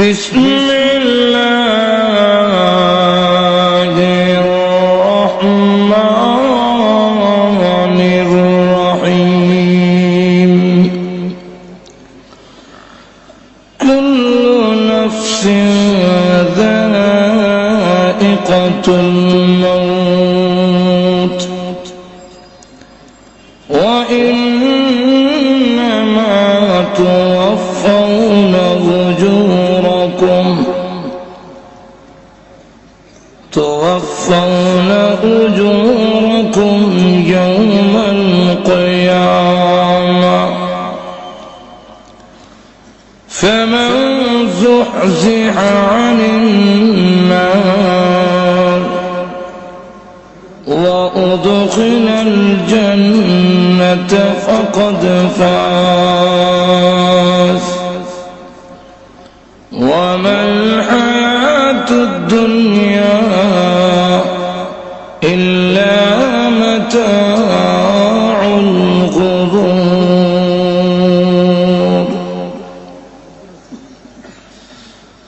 بسم الله الرحمن الرحيم كل نفس ذائقة الموت وإنما توفون أجوركم يوم القيامة فمن زحزح عن النار وأدخل الجنة فقد فاز وما الحياة الدنيا إلا متاع الغرور.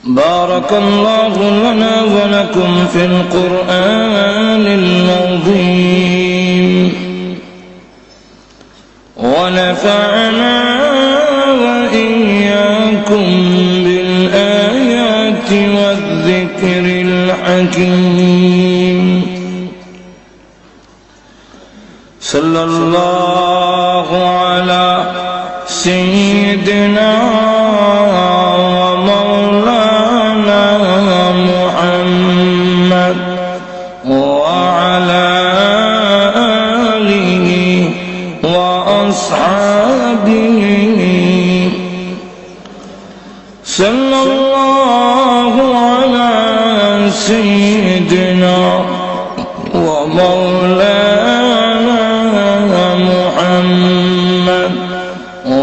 بارك الله لنا ولكم في القرآن العظيم ونفعنا وإياكم بالآيات والذكر الحكيم. صلى الله على سيدنا ومولانا محمد وعلى آله وأصحابه. صلى الله على سيدنا ومولانا محمد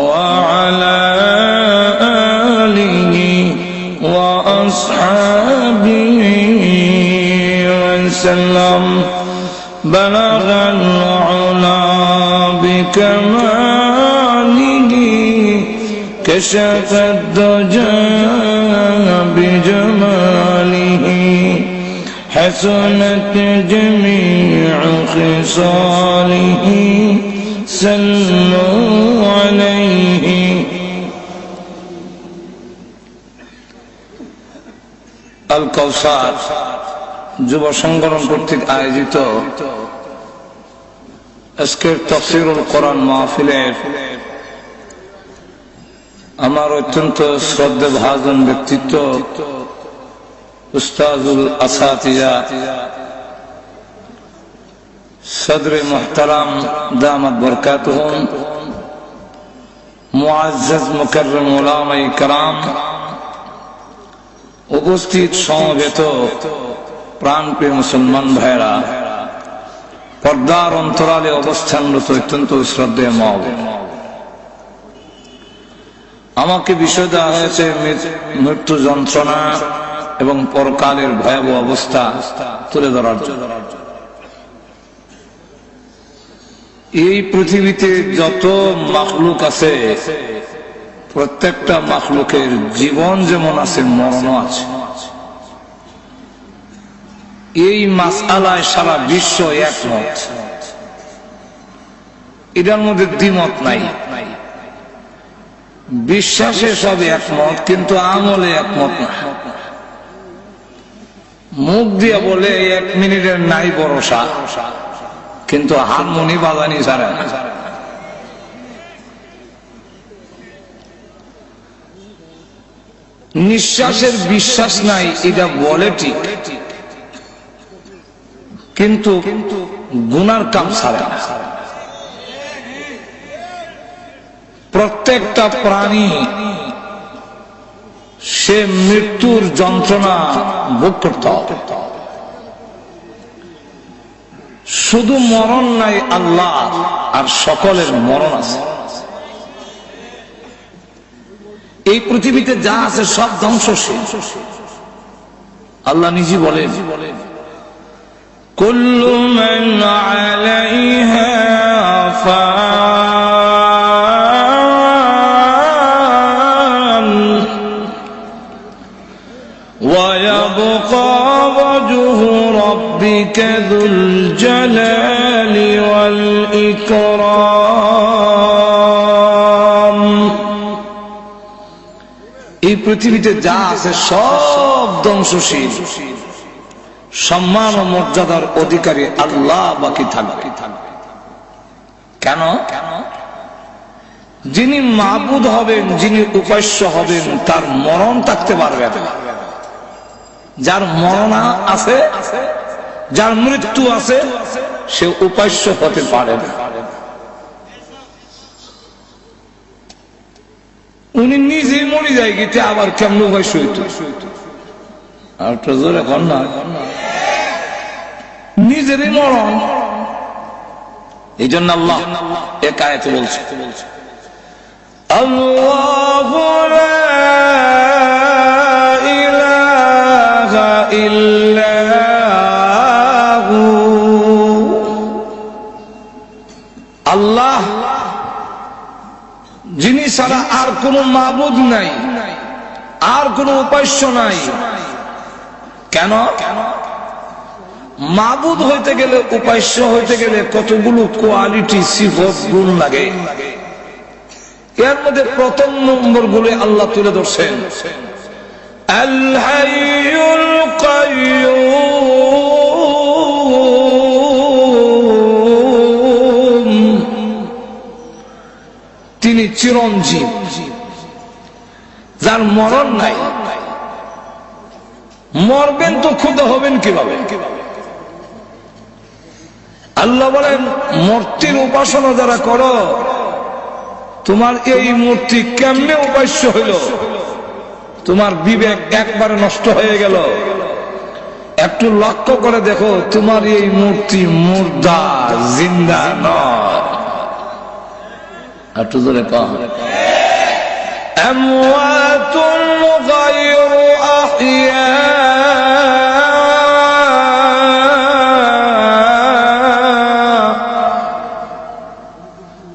وعلى آله وأصحابه وسلم. بلغ العلا بكماله كشف الدجى بجماله حسنت جميع خصاله صلوا عليه. আল কাউসার যুব সংগঠন কর্তৃক আয়োজিত আজকের তাফসীরুল কোরআন মাহফিলের আমার অত্যন্ত শ্রদ্ধাভাজন ব্যক্তিত্ব উস্তাদুল আসাতিজা সদরে মুহতারাম দামাত বরকাতুহুম মুআজ্জাজ মুকাররম উলামায়ে কেরাম, উপস্থিত সমবেত প্রাণপ্রিয় মুসলমান ভাইরা, পর্দার অন্তরালে অবস্থানরত অত্যন্ত শ্রদ্ধেয় মা, আমাকে বিষয় দেওয়া হয়েছে মৃত্যু যন্ত্রণা এবং পরকালের ভয়াবহ অবস্থা তুলে ধরার জন্য। এই পৃথিবীতে যত মাখলুক আছে প্রত্যেকটা মাখলুকের জীবন যেমন আছে মরণও আছে। এই মাসআলায় সারা বিশ্ব একমত, এটার মধ্যে দ্বিমত নাই। বিশ্বাসে সব একমত কিন্তু আমলে একমত না। মুখ দিয়ে বলে 1 মিনিটের নাই ভরসা, কিন্তু হারমোনি বাজানি ছাড়া না। নিঃশ্বাসের বিশ্বাস নাই এটা বলে ঠিক, কিন্তু গুনার কাম ছাড়ে না। প্রত্যেকটা প্রাণী সে মৃত্যুর যন্ত্রণা ভোগ করতে হবে। শুধু মরণ নাই আল্লাহ, আর সকলের মরণ আছে। এই পৃথিবীতে যা আছে সব ধ্বংসশীল। আল্লাহ নিজে বলেন কুল্লু মান আলাইহা ফান ربك ذو الجلال والإكرام এই পৃথিবীতে যা আছে সব ধ্বংসশীল, সম্মান ও মর্যাদার অধিকারী আল্লাহ বাকি থাকবে। কেন? যিনি মাবুদ হবেন, যিনি উপাস্য হবেন, তার মরণ থাকতে পারবে না। যার মরণ আছে, যার মৃত্যু আছে, সে উপাস্য হতে পারে না। উনি নিজে মরে যায় গিতে আবার কেমন উপাস্য হইত? আর তো জোরে কর না, নিজেরই মরণ। এই জন্য আল্লাহ এক আয়াতে বলছে, আল্লাহু লা ইলাহা ইল্লাহু, আল্লাহ যিনি ছাড়া আর কোন মাবুদ নাই, আর কোন উপাস্য নাই। কেন? মাবুদ হইতে গেলে, উপাস্য হইতে গেলে কতগুলো কোয়ালিটি, সিফত, গুণ লাগে। এর মধ্যে প্রথম নম্বর গুলো আল্লাহ তুলে ধরছেন, আল হাইয়ুল কাইয়্যুম, তিনি চিরঞ্জীব, যার মরণ নাই। মরবেন তো ক্ষুধা হবেন কিভাবে? আল্লাহ বলেন, মূর্তির উপাসনা যারা করো, তোমার এই মূর্তি কেমনে উপাস্য হইল? তোমার বিবেক একবারে নষ্ট হয়ে গেল। একটু লক্ষ্য করে দেখো, তোমার এই মূর্তি মুর্দা, জিন্দা নয়। একটু জোরে কও, আমওয়াতুন গায়রু আহইয়া,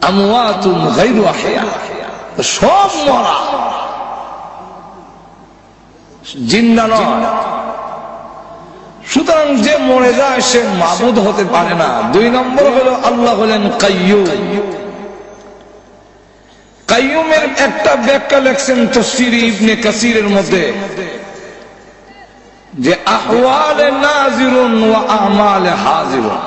আমওয়াতুন গায়রু আহইয়া, সব মরা, জিন্দা নয়। সুতরাং যে মরে যায় সে মাবুদ হতে পারে না। দুই নম্বর হলো আল্লাহ হলেন কাইয়্যুম। কাইয়্যুমের একটা ব্যাখ্যা লেখছেন তাফসীর ইবনে কাসিরের মধ্যে, যে আহওয়ালে নাজিরুন ওয়া আমালে হাজিরুন,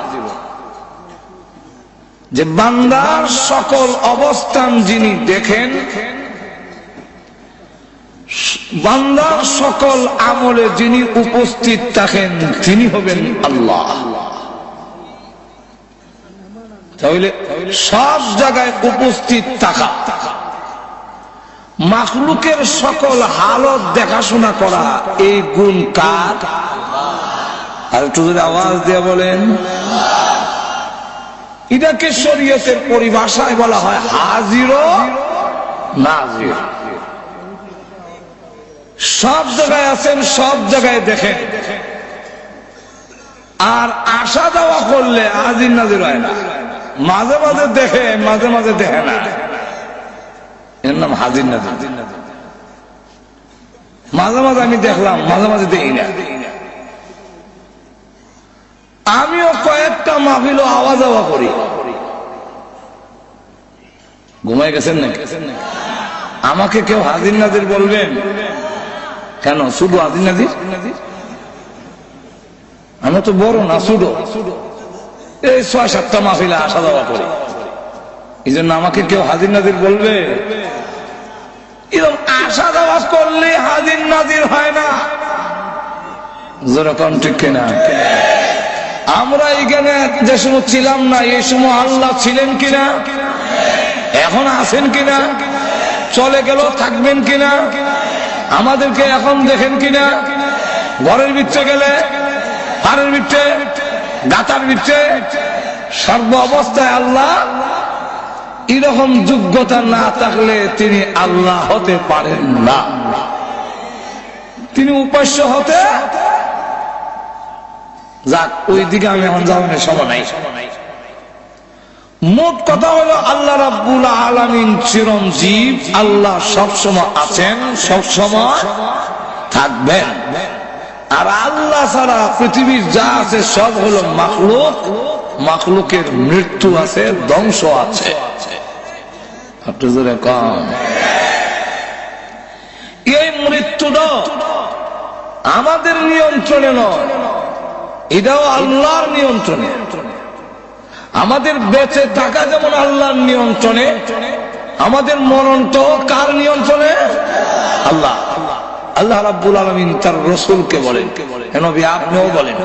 যে বান্দার সকল অবস্থান যিনি দেখেন, বান্দার সকল আমলে যিনি উপস্থিত থাকেন, তিনি হবেন আল্লাহ। তাহলে সব জায়গায় উপস্থিত থাকা, মাখলুকের সকল হালত দেখাশোনা করা, এই গুণ কার? আর একটু যদি আওয়াজ দিয়ে বলেন, এটাকে শরীয়তের পরিভাষায় বলা হয় হাজির ও নাজির। সব জায়গায় আছেন, সব জায়গায় দেখেন। আর আশা দেওয়া করলে হাজির নাজির হয় না। মাঝে মাঝে দেখে, মাঝে মাঝে দেখে না, এর নাম হাজির নাজির। মাঝে মাঝে আমি দেখলাম, মাঝে মাঝে দেখি না। আমিও কয়েকটা মাহফিল আওয়াজ আওয়া করি। ঘুমাই গেছেন নাকি? আমাকে কেউ হাজির নাজির বলবেন কেন? শুধু হাজির নাজির? আমরা তো বড় না, ছোট। এই ৬-৭টা মাহফিলে আসা যাওয়া করি, এই জন্য আমাকে কেউ হাজির নাজির বলবে? এরকম আসা যাওয়া করলে হাজির নাজির হয় না। যেরকম ঠিক কিনা? আমরা এখানে যে সময় ছিলাম না, এই সময় আল্লাহ ছিলেন কিনা? এখন আছেন কিনা? চলে গেল, থাকবেন কিনা? আমাদেরকে এখন দেখেন কিনা? ঘরের ভিতরে গেলে, হাড়ের ভিতরে, গাতার ভিতরে, সর্ব অবস্থায় আল্লাহ। এরকম যোগ্যতা না থাকলে তিনি আল্লাহ হতে পারেন না। তিনি উপাস্য হতে, যাক ওই দিকে আমি এখন যাওয়ার সময় নাই। মোট কথা হলো আল্লাহ রাব্বুল আলামিন চিরঞ্জীব। আল্লাহ সবসময় আছেন, সবসময় থাকবেন। আর আল্লাহ ছাড়া পৃথিবীর যা আছে সব হলো মাখলুক। মাখলুকের মৃত্যু আছে, ধ্বংস আছে। একটু জোরে কম। এই মৃত্যুটা আমাদের নিয়ন্ত্রণে নয়, এটাও আল্লাহর নিয়ন্ত্রণে। আমাদের বেঁচে থাকা যেমন আল্লাহর নিয়ন্ত্রণে, আমাদের মরণটাও কার নিয়ন্ত্রণে? আল্লাহ। আল্লাহ রাব্বুল আলামিন তার রাসূলকে বলেন, নবী আপনিও বলেন।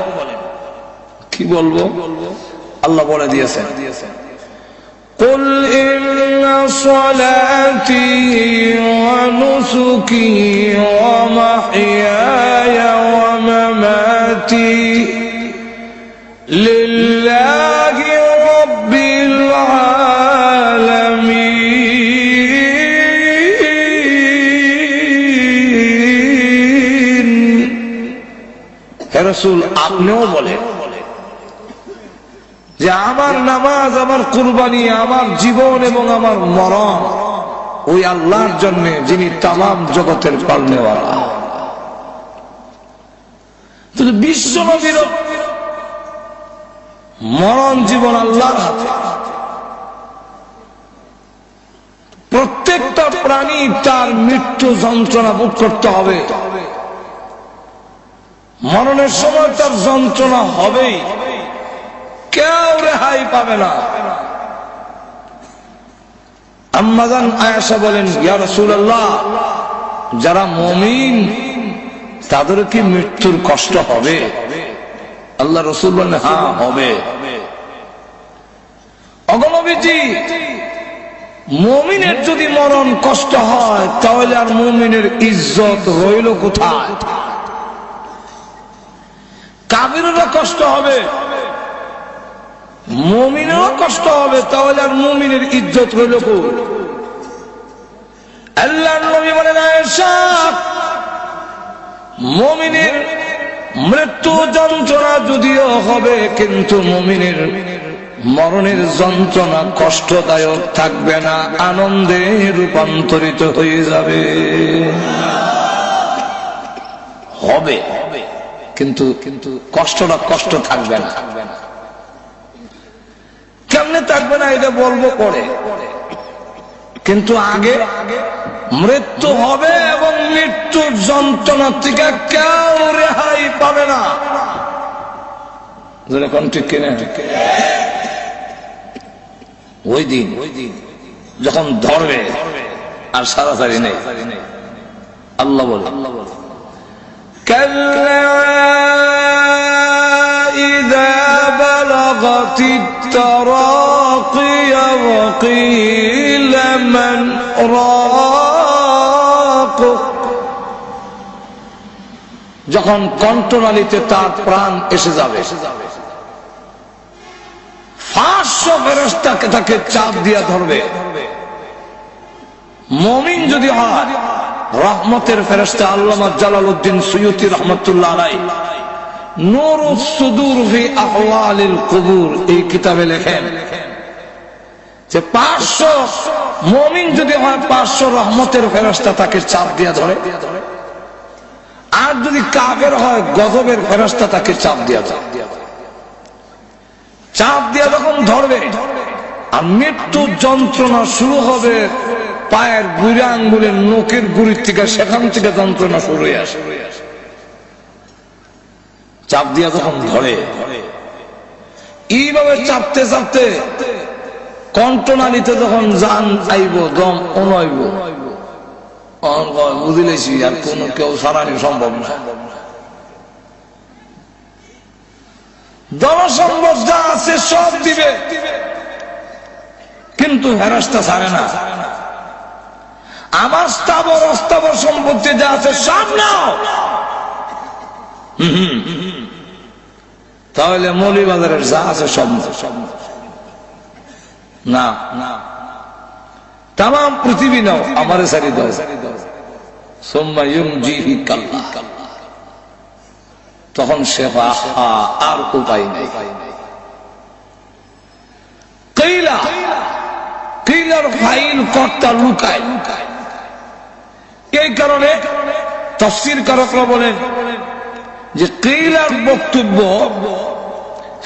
কি বলবো? আল্লাহ বলে দিয়েছেন, قل إن صلاتي ونسكي ومحياي ومماتي لله رب العالمين। হে রাসূল আপনিও বলেন যে আমার নামাজ, আমার কুরবানি, আমার জীবন এবং আমার মরণ ওই আল্লাহর জন্য, যিনি তামাম জগতের পালনেওয়ালা। বিশ্ব নবীর মরণ জীবন আল্লাহর হাতে। প্রত্যেকটা প্রাণী তার মৃত্যু যন্ত্রণা ভোগ করতে হবে। মরণের সময় তার যন্ত্রণা হবেই, কেউ রেহাই পাবে না। আম্মা জান আয়েশা বলেন, ইয়া রাসূলুল্লাহ, যারা মুমিন তাদের কি মৃত্যুর কষ্ট হবে? আল্লাহ রাসূল বলেন, হ্যাঁ হবে। ওগো নবীজি, মুমিনের যদি মরণ কষ্ট হয় তাহলে আর মুমিনের ইজ্জত রইল কোথায়? কাফিররা কষ্ট হবে, মুমিনেরও কষ্ট হবে, তাহলে আর মুমিনের ইজ্জত রইল কই? আল্লাহর নবী বলেন, আয়েশা, মুমিনের মৃত্যু যন্ত্রণা যদিও হবে, কিন্তু মুমিনের মরণের যন্ত্রণা কষ্টদায়ক থাকবে না, আনন্দে রূপান্তরিত হয়ে যাবে। হবে, কিন্তু কষ্টটা কষ্ট থাকবে না। কেমনে থাকবে না এটা বলবো পরে, কিন্তু আগে মৃত্যু হবে এবং মৃত্যুর যন্ত্রণা থেকে কেউ রেহাই পাবে না। যেরকম ঠিক কিনা? ওই দিন যখন ধরবে আর সারাসারি নেই। আল্লাহ বলে, কাল্লা ইযা বালাগাতিত তারাকি ওয়াকিলা মান রাক, যখন কণ্ঠনালীতে তার প্রাণ এসে যাবে, 500 ফেরেশতাকে তাকে চাপ দিয়া ধরবে। মুমিন যদি হয়, রহমতের ফেরেশতা আল্লামা জালালউদ্দিন সুয়ুতী রহমাতুল্লাহ আলাইহি নূরুস সুদূর ফি আহওয়ালিল কুবুর এই কিতাবে লেখেন যে 500 মুমিন যদি হয়, 500 রহমতের ফেরেশতা তাকে চাপ দিয়া ধরে। আর যদি কাফের হয়, গজবের ফেরেশতা তাকে চাপ দিয়া ধরে। চাপ দিয়া যখন ধরবে আর মৃত্যু যন্ত্রণা শুরু হবে, পায়ের বুড়া আঙ্গুলের নখের গুড়ির থেকে, সেখান থেকে যন্ত্রণা শুরু হয়ে আসে। চাপ দিয়া যখন ধরে, এইভাবে চাপতে চাপতে কণ্ঠনালীতে যখন জান আইব, দম অনইব, বুঝিলেছি আর কোন কেউ সারানি সম্ভব না। জনসম্পদ যা আছে সব দিবে, কিন্তু ফেরেশতা ছাড়ে না। আমার স্থাবর অস্থাবর সম্পত্তি যা আছে সব নাও। তাহলে মৌলভীবাজারের যা আছে সব না, তাম পৃথিবী নাও, আমারে সারি দাও। সুম্মা ইউনজিহি কাল্লাহ, তখন সে আর উপায় নেই। কিলার ফাইল কর্তা লুকায়। এই কারণে তাফসীর কারকরা বলেন, যে কিলার বক্তব্য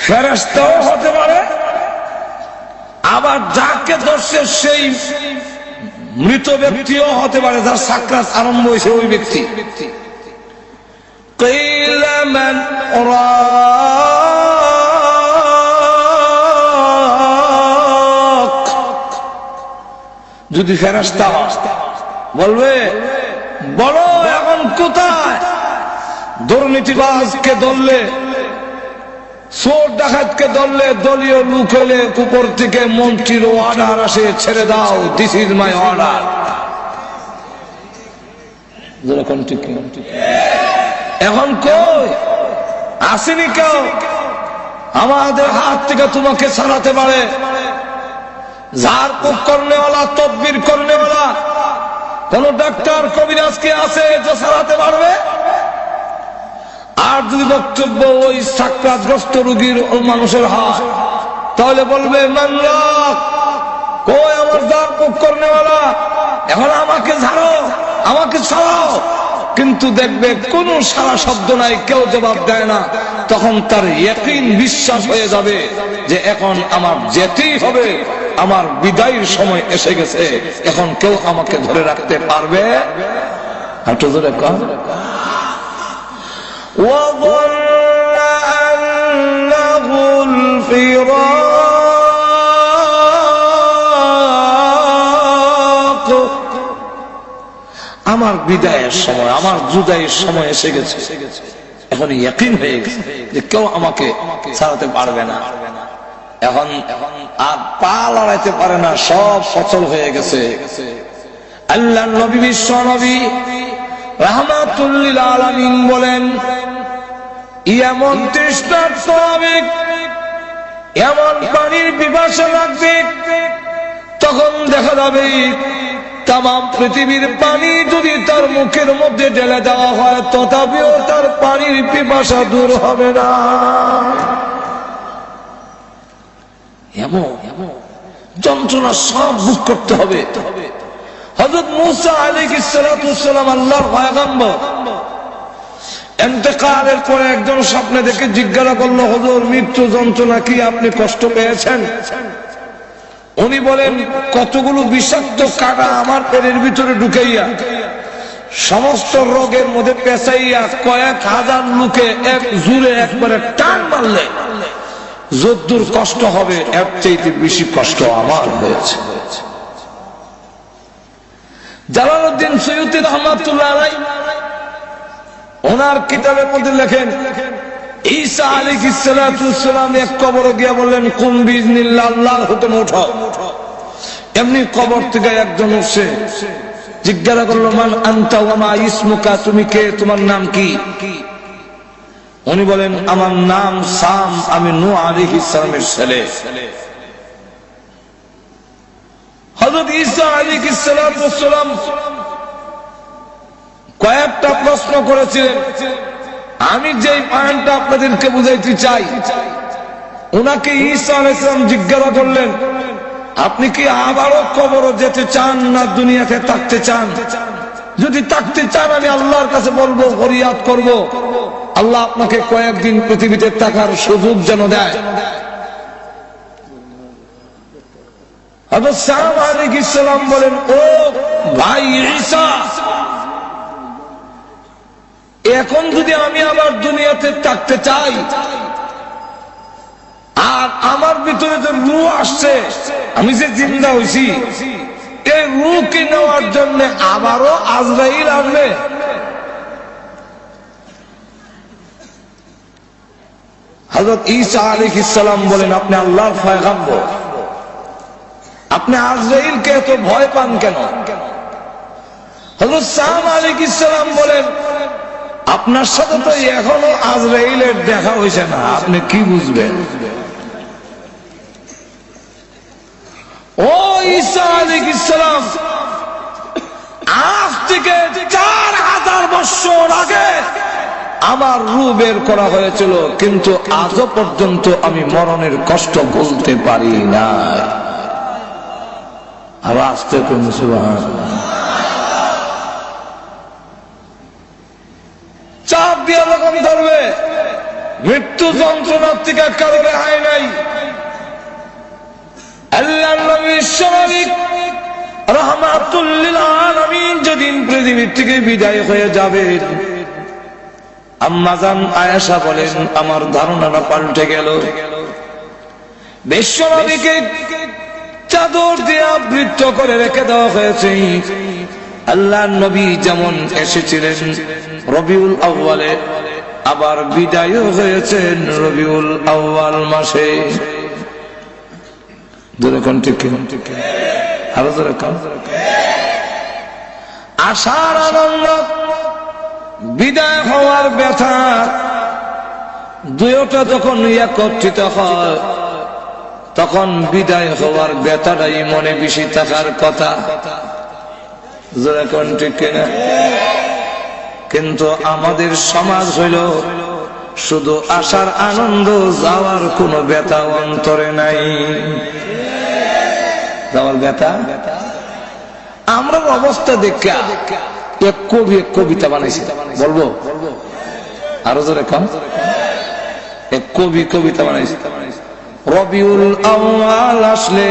ফেরেশতাও হতে পারে, আবার যাকে ধরছে সেই মৃত ব্যক্তিও হতে পারে, যার সাকরাত আরম্ভ হয়েছে ওই ব্যক্তি। কিলা মান রাক, যদি ফেরেশতা বলবে বলো এখন কোথায়, দুর্নীতিবাজকে ধরলে, চোর ডাকাতকে ধরলে, দলীয় লোক হলে উপর থেকে মন্ত্রীর অর্ডার আসে, ছেড়ে দাও, দিস ইজ মাই অর্ডার। এখন কই আসেনি কেউ আমাদের হাত থেকে তোমাকে ছাড়াতে পারে? ঝাড়ফুঁক করনেওয়ালা, তদবির করনেওয়ালা কোন ডাক্তার কবিরাজকে আছে যে ছাড়াতে পারবে? আর যদি বক্তব্য ওই সাকরাতগ্রস্ত রোগীর মানুষের হয়, তাহলে বলবে মান রাক, কই আমার ঝাড়ফুঁক করনেওয়ালা, এখন আমাকে ঝাড়ো, আমাকে ছাড়াও। কিন্তু দেখবে কোন সারা শব্দ নাই, কেউ জবাব দেয় না। তখন তার ইয়াকিন, বিশ্বাস হয়ে যাবে যে এখন আমার যেতেই হবে, আমার বিদায়ের সময় এসে গেছে, এখন কেউ আমাকে ধরে রাখতে পারবে? একটু জোরে কর। وظن أنه الفراق, আমার বিদায়ের সময়, আমার জুদাইয়ের সময় এসে গেছে, এখন ইয়াকিন হয়ে গেছে যে কেউ আমাকে ছাড়াতে পারবে না। এখন আর পা লড়াইতে পারে না, সব সচল হয়ে গেছে। আল্লাহ নবী, বিশ্ব নবী রাহমাতুল লিল আলামিন বলেন, এমন তৃষ্ণার্ত হবে, এমন পানির পিপাসা লাগবে, তখন দেখা যাবে তাম পৃথিবীর পানি যদি তার মুখের মধ্যে ঢেলে দেওয়া হয়, তথাপিও তার পানির পিপাসা দূর হবে না। এমন যন্ত্রণা সব ভোগ করতে হবে। হযরত মূসা আলাইহিস সালাতু ওয়াস সালাম আল্লাহর পয়গম্বর, ইন্তেকালের পরে একজন স্বপ্নে দেখে জিজ্ঞাসা করলো, হুজুর মৃত্যু যন্ত্রণা কি আপনি কষ্ট পেয়েছেন? উনি বলেন, কতগুলো বিষাক্ত কাঁটা আমার পেটের ভিতরে ঢুকাইয়া সমস্ত রোগের মধ্যে পেঁচাইয়া কয়েক হাজার লোকে এক জুড়ে একবারে টান মারলে যদ্দূর কষ্ট হবে এর চাইতে বেশি কষ্ট আমার হয়েছে। জালালউদ্দিন সৈয়দী রহমাতুল্লাহ আলাইহি ওনার কিতাবের মধ্যে লেখেন, ঈসা আলাইহিস সালাতু ওয়াস সালাম এক কবরে গিয়ে বললেন, কুম বিইজনিল্লাহ, আল্লাহর হুকুমে উঠো। এমনি কবর থেকে একজন উঠছে, জিজ্ঞাসা করলো, মান আনতা ওয়া মা ইসমুকা, তুমি কে, তোমার নাম কি? উনি বলেন, আমার নাম সাম, আমি নূহ আলাইহিস সালামের ছেলে। হযরত ঈসা আলাইহিস সালাতু ওয়াস সালাম কয়েকটা প্রশ্ন করেছিলেন। আমি যে পয়েন্টটা আপনাদেরকে বুঝাইতে চাই, ওনাকে ঈসা আলাইহিস সালাম জিজ্ঞাসা করলেন, আপনি কি আবারও কবরে যেতে চান না দুনিয়াতে থাকতে চান? যদি থাকতে চান আমি আল্লাহর কাছে বলবো, ফরিয়াদ করব, আল্লাহ আপনাকে কয়েকদিন পৃথিবীতে থাকার সুযোগ যেন দেয়। হযরত সাম আলাইহিস সালাম বলেন, ও ভাই ঈসা, এখন যদি আমি আবার দুনিয়াতে থাকতে চাই, আর আমার ভিতরে যে রূহ আসছে, আমি যে জিন্দা হইছি, এই রূহকে নেওয়ার জন্য আবারও আজরাইল আসবে। হযরত ঈসা আলাইহিস সালাম বলেন, আপনি আল্লাহর পয়গম্বর, আপনি আজরাইলকে এত ভয় পান কেন? হযরত সাম আলাইহিস সালাম বলেন, আপনার সাথে তো এখনো আজরাইলের দেখা হয়েছে না, আপনি কি বুঝবেন? ও ঈসা আলাইহিস সালাম, আজ থেকে 4000 বছর আগে আমার রূহ বের করা হয়েছিল, কিন্তু আজও পর্যন্ত আমি মরণের কষ্ট ভুলতে পারি না। আর আসতে কোন সুবহানাল্লাহ। 4 দিয়ে যখন ধরবে, মৃত্যু যন্ত্রণার থেকে কারো রেহাই নাই। আল্লাহর নবী বিশ্বনবী রাহমাতুল লিল আলামিন যেদিন পৃথিবী থেকে বিদায় হয়ে যাবেন, আম্মা জান আয়েশা বলেন আমার ধারণাটা পাল্টে গেল। বিশ্বনবীকে চাদর দিয়ে আবৃত করে রেখে দেওয়া হয়েছে। আল্লাহর নবী যেমন এসেছিলেন রবিউল আউয়ালে, আবার বিদায়ও হয়েছেন রবিউল আউয়াল মাসে। আরো জোরে কোন। আশার আনন্দ, বিদায় হওয়ার ব্যথা, দুইটা যখন একত্রিত হয় তখন বিদায় হওয়ার ব্যথাটাই মনে বেশি থাকার কথা। জোরে কোন ঠিক কিনা? কিন্তু আমাদের সমাজ হইল শুধু আসার আনন্দ, যাওয়ার কোনো ব্যথা অন্তরে নাই। যাওয়ার ব্যথা। আমরা অবস্থা দেখা এক কবি এক কবিতা বানাইছি, বলবো আরো জোরে কম। এক কবি কবিতা বানাইছি, রবিউল আউয়াল আসলে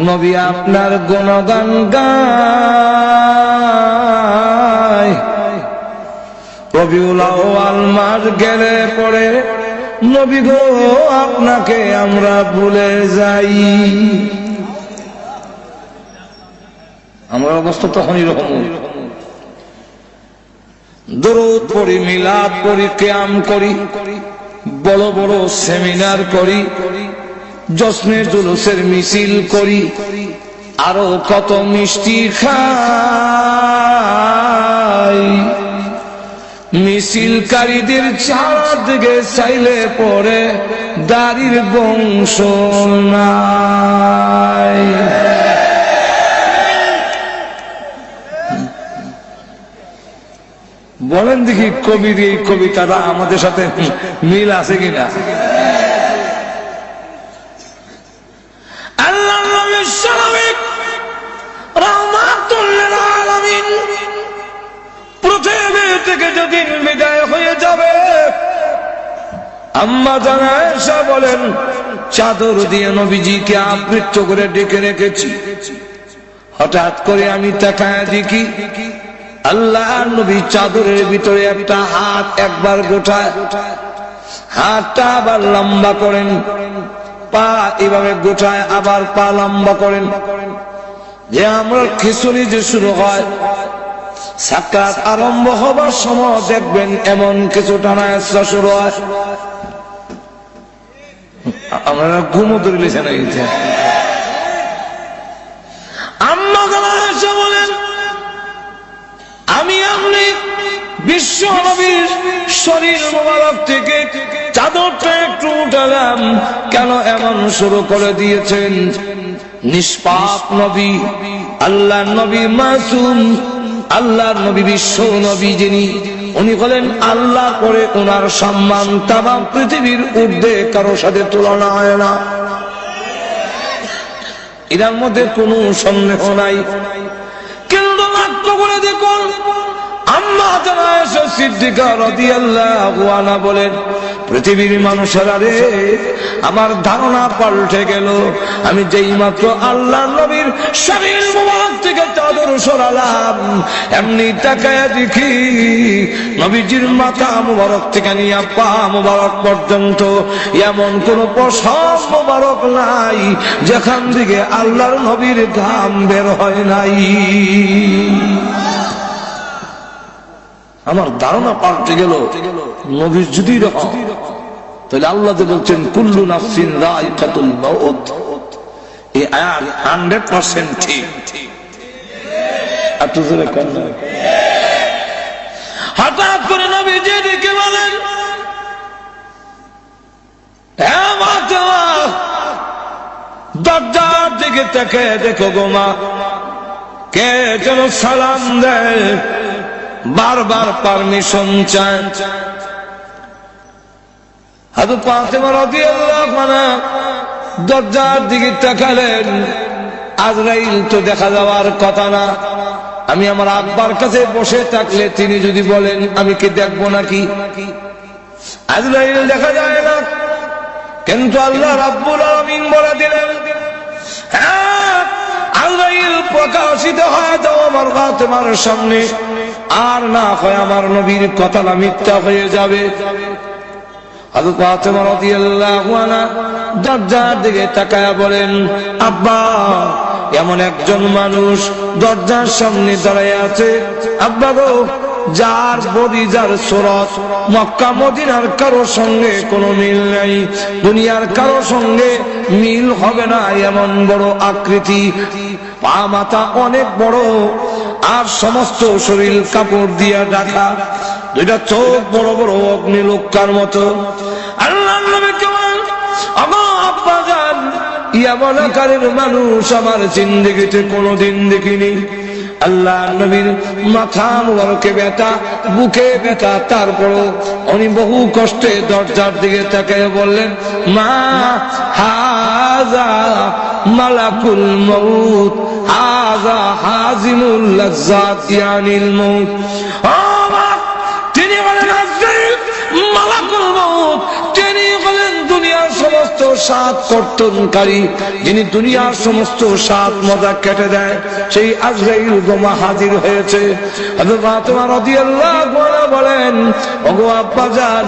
নবী আপনার গুণগান গায়, রবিউল আউয়াল মাস গেলে পরে নবী গো আপনাকে আমরা ভুলে যাই। আমার অবস্থা তখন এরকম। দরুদ পড়ি, মিলাদ পড়ি, কিয়াম করি, বড় বড় সেমিনার করি, জশ্নে জুলুসের মিছিল করি, আরো কত মিষ্টি খাই। মিছিলকারীদের চারদিকে চাইলে পরে দাড়ির বংশ নাই। বলেন দেখি কবির এই কবিতাটা আমাদের সাথে মিল আছে কিনা? আল্লাহর নবী রাহমাতুল লিল আলামিন পৃথিবী থেকে যেদিন বিদায় হয়ে যাবে, আম্মা জান আয়েশা বলেন চাদর দিয়ে নবীজিকে আবৃত করে ডেকে রেখেছি। হঠাৎ করে আমি তাকায় দেখি আল্লাহর নবী চাদরের ভিতরে একটা হাত একবার গোটায়, হাতটা আবার লম্বা করেন, পা এভাবে গোটায়, আবার পা লম্বা করেন। যে আমরা খিচুড়ি যে শুরু হয়, সাকাত আরম্ভ হবার সময় দেখবেন এমন কিছু টানা এসরা শুরু হয়। আমরা ঘুমো ধরিলেছে না গেছে। আম্মা এসে বলেন আমি আপনি বিশ্ব নবীর শরীর মোবারক থেকে চাদরটা একটু উঠালাম, কেন এমন শুরু করে দিয়েছেন? নিষ্পাপ নবী, আল্লাহর নবী মাসুম, আল্লাহর নবী বিশ্ব নবী যিনি, উনি বলেন আল্লাহ করে ওনার সম্মান তামাম পৃথিবীর ঊর্ধ্বে কারোর সাথে তুলনা হয় না, এর মধ্যে কোনো সন্দেহ নাই। কিন্তু লক্ষ্য করে দেখুন আম্মা জান আয়েশা সিদ্দিকা রাদিয়াল্লাহু আনহা বলেন পৃথিবীর মানুষেরা রে, আমার ধারণা পাল্টে গেল। আমি যেই মাত্র আল্লাহর নবীর শরীর মোবারক থেকে চাদর সরালাম, এমনি তাকায়া দেখি নবীজির মাথা মোবারক থেকে নিয়ে পা মোবারক পর্যন্ত এমন কোন পশম মোবারক নাই যেখান থেকে আল্লাহর নবীর ঘাম বের হয় নাই। আমার ধারণা পাল্টে গেল। নবী যদি রকম, তাহলে আল্লাহ বলছেন কুল্লু নাফসিন যায়িকাতুল মাউত, এই আয়াত 100% ঠিক। এত জোরে কোন? হঠাৎ করে নবী যেদিকে বলেন হ্যাঁ মা, দরজার দিকে তাকে দেখো গো মা, কে যেন সালাম দেয়, বারবার পারমিশন চায়। হযরত ফাতেমা রাদিয়াল্লাহু আনহা দরজার দিকে তাকালেন, আজরাইল তো দেখা যাওয়ার কথা না। আমি আমার আব্বার কাছে বসে থাকলে তিনি যদি বলেন আমি কি দেখবো নাকি? আজরাইল দেখা যায় না, কিন্তু আল্লাহ রাব্বুল আলামিন বলে দিলেন হ্যাঁ আজরাইল প্রকাশিত হয়ে যাও আমার ফাতেমার সামনে, আর না হয় আমার নবীর কথাটা মিথ্যা হয়ে যাবে। হযরত ফাতেমা রাদিয়াল্লাহু আনহা দরজার দিকে তাকায়া বলেন, আব্বা এমন একজন মানুষ দরজার সামনে দাঁড়ায় আছে, আব্বা গো, যার বডি যার সুরত মক্কা মদিনার কারো সঙ্গে কোনো মিল নাই, দুনিয়ার কারো সঙ্গে মিল হবে না, এমন বড় আকৃতি, পা মাথা অনেক বড়, আর সমস্ত শরীর কাপড় দিয়া ঢাকা, দুইটা চোখ বড় বড় অগ্নিলোকার মতো। আল্লাহর নবী কেমন আব্বা জান এমন আকারের মানুষ আমার জিন্দেগিতে কোনোদিন দেখিনি। আল্লাহ নবীর মাথা মুবারকে ব্যথা, বুকে ব্যথা, তারপরও উনি বহু কষ্টে দরজার দিকে তাকিয়ে বললেন, মা হাযা মালাকুল মউত হাযা হাজিমুল লাজ্জাত ইয়ানিল মউত। তিনি বলেন আজরাইল মালাকুল মউত, তিনি বলেন দুনিয়ার সমস্ত স্বাদ কর্তনকারী, যিনি দুনিয়ার সমস্ত স্বাদ মজা কেটে দেয়, সেই আজরাইল গোমা হাজির হয়েছে। হযরত ফাতেমা রাদিয়াল্লাহু আনহা বলেন, ওগো আব্বা জান,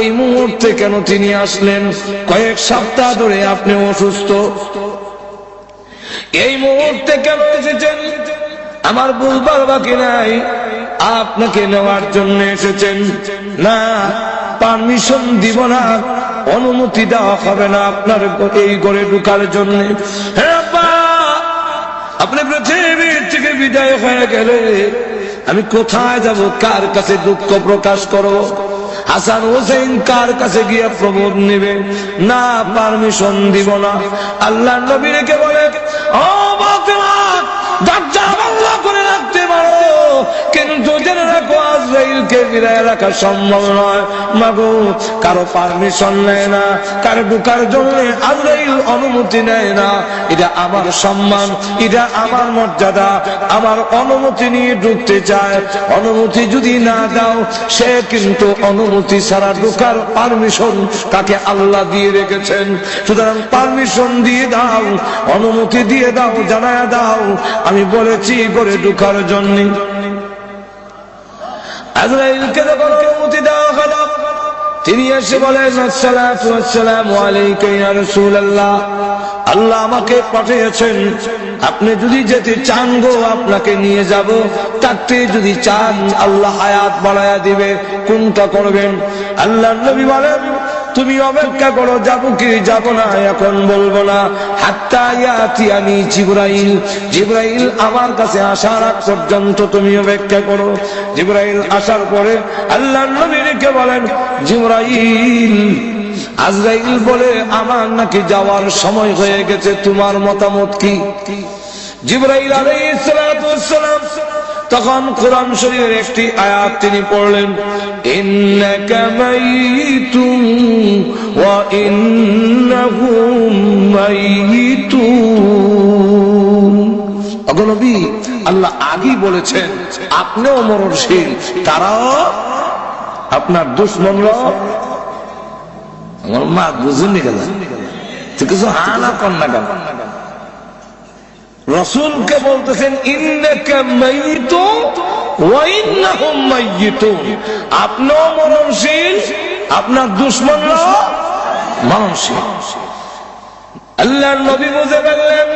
এই মুহূর্তে কেন তিনি আসলেন? কয়েক সপ্তাহ ধরে আপনি অসুস্থ, এই মুহূর্তে কেন এসেছেন? আমার বুঝবার বাকি নাই, আপনাকে নেওয়ার জন্য এসেছেন। না, পারমিশন দিব না, অনুমতি দেওয়া হবে না আপনার এই ঘরে ঢোকার জন্য। আপনি পৃথিবীর থেকে বিদায় হয়ে গেলে আমি কোথায় যাব? কার কাছে দুঃখ প্রকাশ করব? হাসান হোসেন কার কাছে গিয়ে প্রবোধ নেবে? না, পারমিশন দিব না। আল্লাহ নবী রেখে বলে, ও ফাতেমা, দরজা বন্ধ করে রাখতে পারো, কিন্তু জেনে রাখো আজরাইলকে ফিরায় রাখা সম্ভব নয়। মাগো, কারো পারমিশন নেয় না, কারো ঢোকার জন্য আজরাইল অনুমতি নেয় না। এটা আমার সম্মান, এটা আমার মর্যাদা, আমার অনুমতি নিয়ে ঢুকতে চায়। অনুমতি যদি না দাও, সে কিন্তু অনুমতি ছাড়া ঢোকার পারমিশন তাকে আল্লাহ দিয়ে রেখেছেন। সুতরাং পারমিশন দিয়ে দাও, অনুমতি দিয়ে দাও, জানায়া দাও আমি বলেছি করে ঢোকার জন্য। আজরাইলকে যখন অনুমতি দেওয়া হলো, তিনি এসে বলেন, আসসালাতু ওয়াসসালামু আলাইকা ইয়া রাসূলুল্লাহ, আল্লাহ আমাকে পাঠিয়েছেন, আপনি যদি যেতে চান গো আপনাকে নিয়ে যাব, তাতে যদি চান আল্লাহ হায়াত বাড়ায়া দিবে, কোনটা করবেন? আল্লাহর নবী বলেন, তুমি অপেক্ষা করো, যাবো কি যাব না এখন বলবো না, হাত্তা ইয়াতিয়ানি জিবরাইল, জিবরাইল আমার কাছে আসার আগ পর্যন্ত তুমি অপেক্ষা করো। জিবরাইল আসার পরে আল্লাহর নবী রেখে বলেন, জিবরাইল, আজরাইল বলে আমার নাকি যাওয়ার সময় হয়ে গেছে, তোমার মতামত কি? জিবরাইল আলাইহিস সালাতু ওয়াস সালাম তখন কোরআন শরীফের একটি আয়াত তিনি পড়লেন, ইন্নাকা মাইতুন ওয়া ইন্নাহুম মাইতুন। ওগো নবী, আল্লাহ আগেই বলেছেন আপনিও মরণশীল, তারাও আপনার দুশমনরা। আমার মা বুঝুনি গেল, কিছু হানা কন্যা কেন? রাসূলকে বলতেছেন ইন্নাকা মাইতুন ওয়া ইন্নাহুম মাইতুন, আপনিও মরণশীল, আপনার দুশমনরাও মরণশীল। আল্লাহর নবী বুঝে গেলেন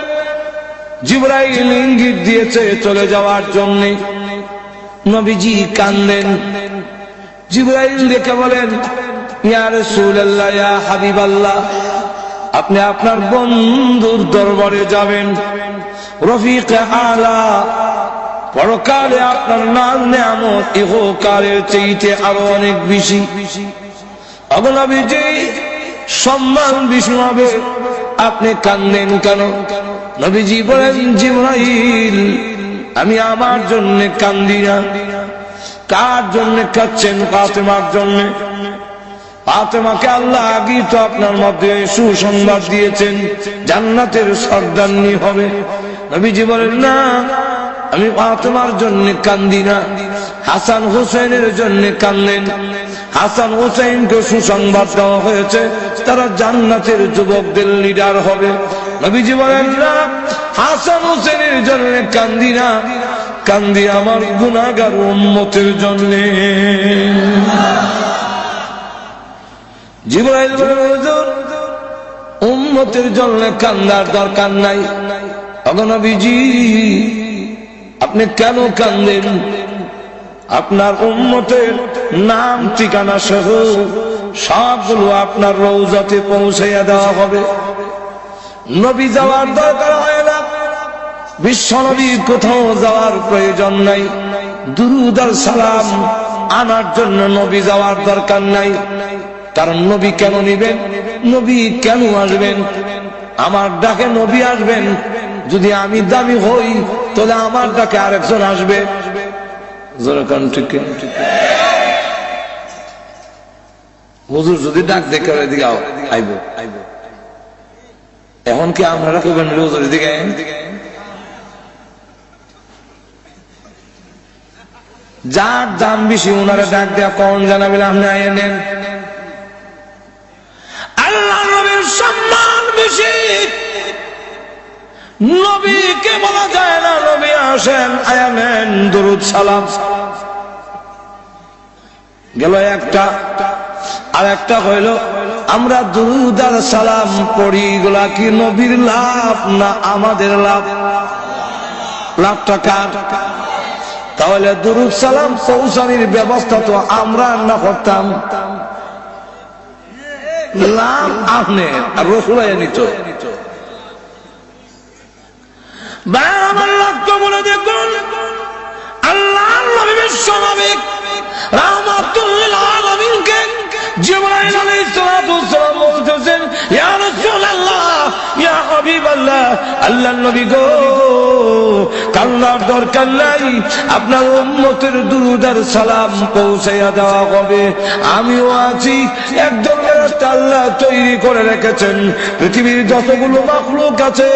জিবরাইল ইঙ্গিত দিয়েছে চলে যাওয়ার জন্য। নবীজি কাঁদেন। জিবরাইল দেখে বলেন, ইয়া রাসূলুল্লাহ, ইয়া হাবিবাল্লাহ, আপনি আপনার বন্ধুর দরবারে যাবেন, রফিকে আলা, পরকালে আপনার নাম নেয়ামত ইহকালের চাইতে আরো অনেক বেশি। ওগো নবীজি, সম্মান বেশি হবে, আপনি কাঁদেন কেন? নবীজি বলেন, জিবরাইল, আমি আমার জন্য কান্দি না। কার জন্য কাঁদছেন? ফাতেমার জন্য। ফাতেমাকে আল্লাহ আগেই তো আপনার মধ্যে সুসংবাদ দিয়েছেন, জান্নাতের সর্দারনি হবে। নবীজি বলেন, না, আমি ফাতেমার জন্য কান্দি না, হাসান হুসেনের জন্য কান্দেন। হাসান হুসেনকে সুসংবাদ দেওয়া হয়েছে তারা জান্নাতের যুবকদের লিডার হবে। নবীজি বলেন না, হাসান হুসেনের জন্য কান্দি না, কান্দি আমার গুনাহগার উম্মতের জন্য। জিবরাইল বলেন, হুজুর উম্মতের জন্য কান্দার দরকার নাই। ওগো নবীজি আপনি কেন কান্দেন? আপনার উম্মতের নাম ঠিকানা সহ সবগুলো আপনার রওজাতে পৌঁছাইয়া দেওয়া হবে। নবী যাওয়ার দরকার হয় না, বিশ্ব নবীর কোথাও যাওয়ার প্রয়োজন নাই, দুরূদ আর সালাম আনার জন্য নবী যাওয়ার দরকার নাই। কারণ নবী কেন নিবেন? নবী কেন আসবেন? আমার ডাকে নবী আসবেন। যদি আমি দামি হই তাহলে আমার ডাকে আরেকজন আসবে। হুজুর যদি ডাক দেখে এদিকে আইব, এখন কি আপনারা কেবেন হুজুর এদিকে? যার দাম বেশি ওনারা ডাক দেয়া কখন জানাবেন আপনি আইয়া নেন। আল্লাহ নবীর সম্মান বেশি, নবীকে বলা যায় না নবী আসেন আয়া নেন দুরূদ সালাম। গেল একটা। আর একটা হইল আমরা দুরূদ আর সালাম পড়ি, এগুলা কি নবীর লাভ না আমাদের লাভ? লাভটা কার? তাহলে দুরূদ সালাম পৌঁছানোর ব্যবস্থা তো আমরা না করতাম, লাভ আপনি আর রসুলাই নিত। আমার লক্ষ্য বলে দেখুন, আল্লাহ নবী বিশ্ব নবী রাহমাতুল লিল আলামিনকে জিবরাইল আলাইহিস সালাতু ওয়াস সালাম বলতেছেন, ইয়া রাসূলুল্লাহ, ইয়া হাবিবাল্লাহ, আল্লাহর নবী গো, কান্নার দরকার নাই, আপনার উম্মতের দুরূদ আর সালাম পৌঁছাইয়া দেওয়া হবে। আমিও আছি, একজন ফেরেশতা আল্লাহ তৈরি করে রেখেছেন। পৃথিবীর যতগুলো মাখলুক আছে,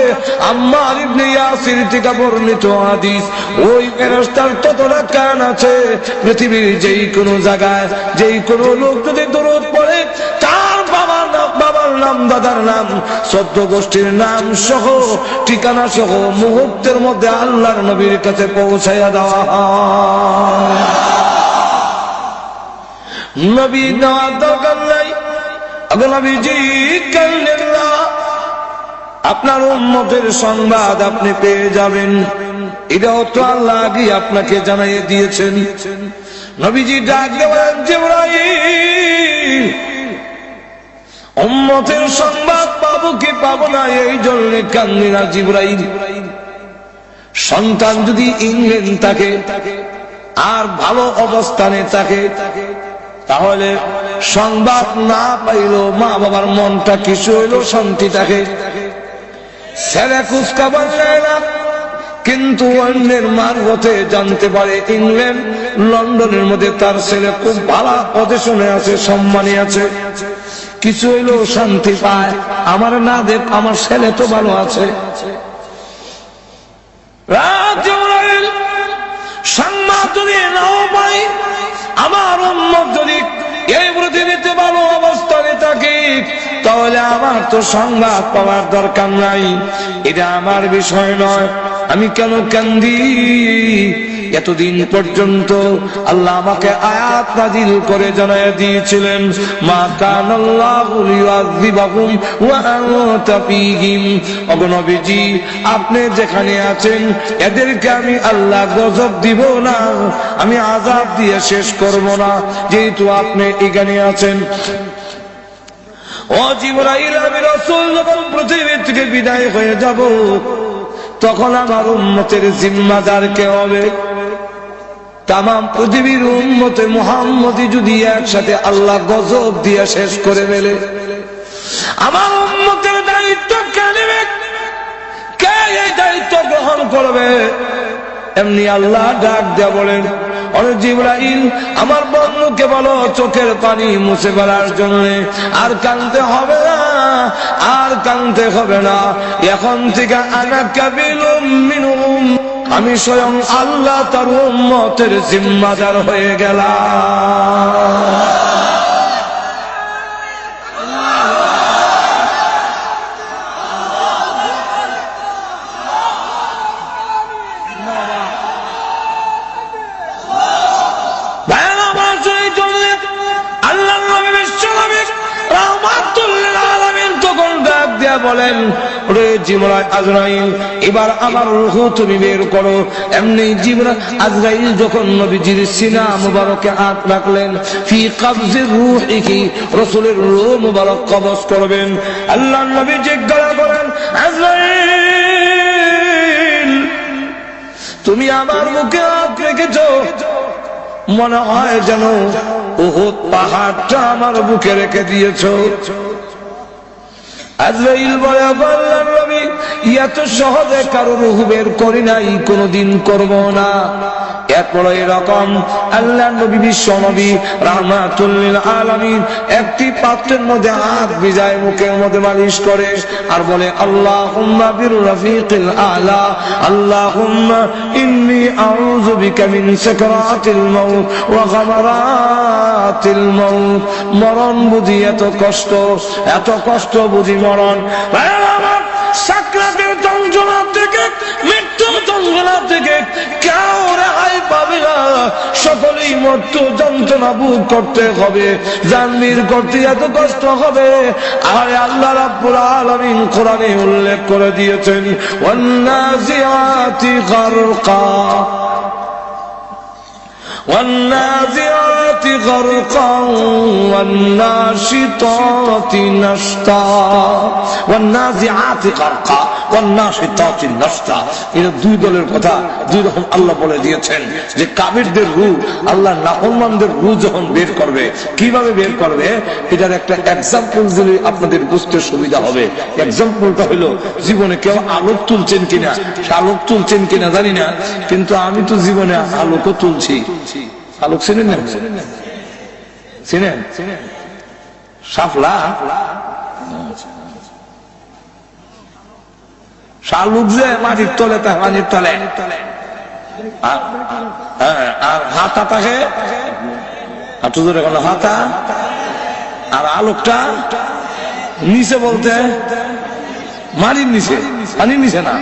আম্মার ইবনে ইয়াসির থেকে বর্ণিত হাদিস, ওই ফেরেশতার ততটা কান আছে। পৃথিবীর যেই কোনো জায়গায় যেই কোনো লোক যদি দরুদ পড়ে, তার বাবার নাম, দাদার নাম, 14 গোষ্ঠীর নাম সহ ঠিকানা সহ মুহূর্তের মধ্যে আল্লাহর নবীর কাছে পৌঁছাইয়া দেওয়া হয়। নবী নেওয়ার দরকার নাই। আগে নবীজি কান্দেন না, আপনার উম্মতের সংবাদ আপনি পেয়ে যাবেন। এটাও তো আল্লাহ আগে আপনাকে জানাইয়ে দিয়েছেন। নবীজি ডাক দেওয়ার জিবরাইল, উম্মতের সংবাদ পাবো কি পাবো না এই জন্য কান্দি না জিবরাইল। সন্তান যদি ইংল্যান্ড থাকে আর ভালো অবস্থানে থাকে, তাহলে সংবাদ না পাইল মা বাবার মনটা কিছু হইল শান্তি থাকে। ছেলে কুচকাবার নেয় না, কিন্তু অন্যের মারফতে জানতে পারে ইংল্যান্ড লন্ডনের মধ্যে তার ছেলে খুব ভালো পজিশনে আছে, সম্মানী আছে, কিছু হইলেও শান্তি পায়। আমার না দেখ, আমার ছেলে তো ভালো আছে। সংবাদ যদি নাও পাই, আমার উম্মত যদি এই পৃথিবীতে ভালো অবস্থানে থাকে, তাহলে আমার তো সংবাদ পাওয়ার দরকার নাই। এটা আমার বিষয় নয়। আমি কেন কান্দি? এতদিন পর্যন্ত আল্লাহ আমাকে আয়াত নাযিল করে জানায় দিয়েছিলেন, মা কানাল্লাহু লিয়ুযিবাহুম ওয়া আনতা ফীহিম। ওগো নবীজি, আপনি যেখানে আছেন এদেরকে আমি আল্লাহ গজব দিব না, আমি আযাব দিয়ে শেষ করব না, যেহেতু আপনি এখানে আছেন। ও জিবরাইল, আমি রাসূল যখন পৃথিবী থেকে বিদায় হয়ে যাব, তখন আমার উম্মতের জিম্মাদার কে হবে? তাম পৃথিবীর উম্মতে মুহাম্মদী যদি একসাথে আল্লাহ গজব দিয়ে শেষ করে ফেলে, আমার উম্মতের দায়িত্ব কে নেবে? কে এই দায়িত্ব গ্রহণ করবে? এমনি আল্লাহ ডাক দিয়ে বলেন, ওরে জিবরাইল, আমার বন্ধুকে বলো চোখের পানি মুছে ফেলার জন্য। আর কাঁদতে হবে না, আর কাঁদতে হবে না। এখন থেকে আনা কাবিলুম মিনহুম, আমি স্বয়ং আল্লাহ তার উম্মতের জিম্মাদার হয়ে গেলাম। বলেন, রে জিবরাইল আজরাইল, এবার আমার রূহ তুমি বের করো। এমনি জিবরাইল আজরাইল যখন নবীজির সিনা মুবারকে হাত রাখলেন, ফি কবজির রূহিহি, রাসূলের রূহ মুবারক কবজ করবেন। আল্লাহর নবী জিজ্ঞাসা করেন, আজরাইল তুমি আমার মুখে হাত রেখেছো, মনে হয় যেন উহুদ পাহাড়টা আমার বুকে রেখে দিয়েছো। আজরাইল বলে, আল্লাহর নবী এত সহজে কারো রূহ বের করি নাই, কোনদিন করব না। এরপর এরকম আল্লাহর নবী বিশ্ব নবী রাহমাতুল লিল আলামিন একটি পাত্রের মধ্যে হাত ভিজায় মুখের মধ্যে মালিশ করে আর বলে, আল্লাহুম্মা বির রাফিকিল আলা, আল্লাহুম্মা ইন্নী আউযু বিকা মিন সাকরাতিল মাউত ওয়া গামারাতিল মাউত। মরণ বুঝি এত কষ্ট বুঝি মরণ। সাকরাতের যন্ত্রণা থেকে, মৃত্যু যন্ত্রণা থেকে কেউ রেহাই পাবে না, সকলেই মৃত্যু যন্ত্রণা ভোগ করতে হবে, জানবীর করতে এত কষ্ট হবে। আর আল্লাহ রাব্বুল আলামিন কোরআনে উল্লেখ করে দিয়েছেন, ওয়ান্নাজিআতি গারকা والنازعات غرقا والناشطات نشطا والنازعات غرقا والناشطات نشطا। এর দুই দলের কথা দুই রকম আল্লাহ বলে দিয়েছেন যে কাফিরদের রূহ আল্লাহ নাফরমানদের রূহ যখন বের করবে, কিভাবে বের করবে এটার একটা এক্সাম্পল দিলে আপনাদের বুঝতে সুবিধা হবে। এক্সাম্পলটা হলো, জীবনে কেউ আলোক তুলছেন কিনা, আলোক তুলছেন কিনা জানি না, কিন্তু আমি তো জীবনে আলোকও তুলছি। আলোক চিনেন না? চিনেন? শাপলা শালুক যে মাটির তলে, পানির তলে, আর হাতা থাকে, একটু জোরে কোনো হাতা, আর আলোকটা নিচে বলতে মাটির নিচে, পানির নিচে না,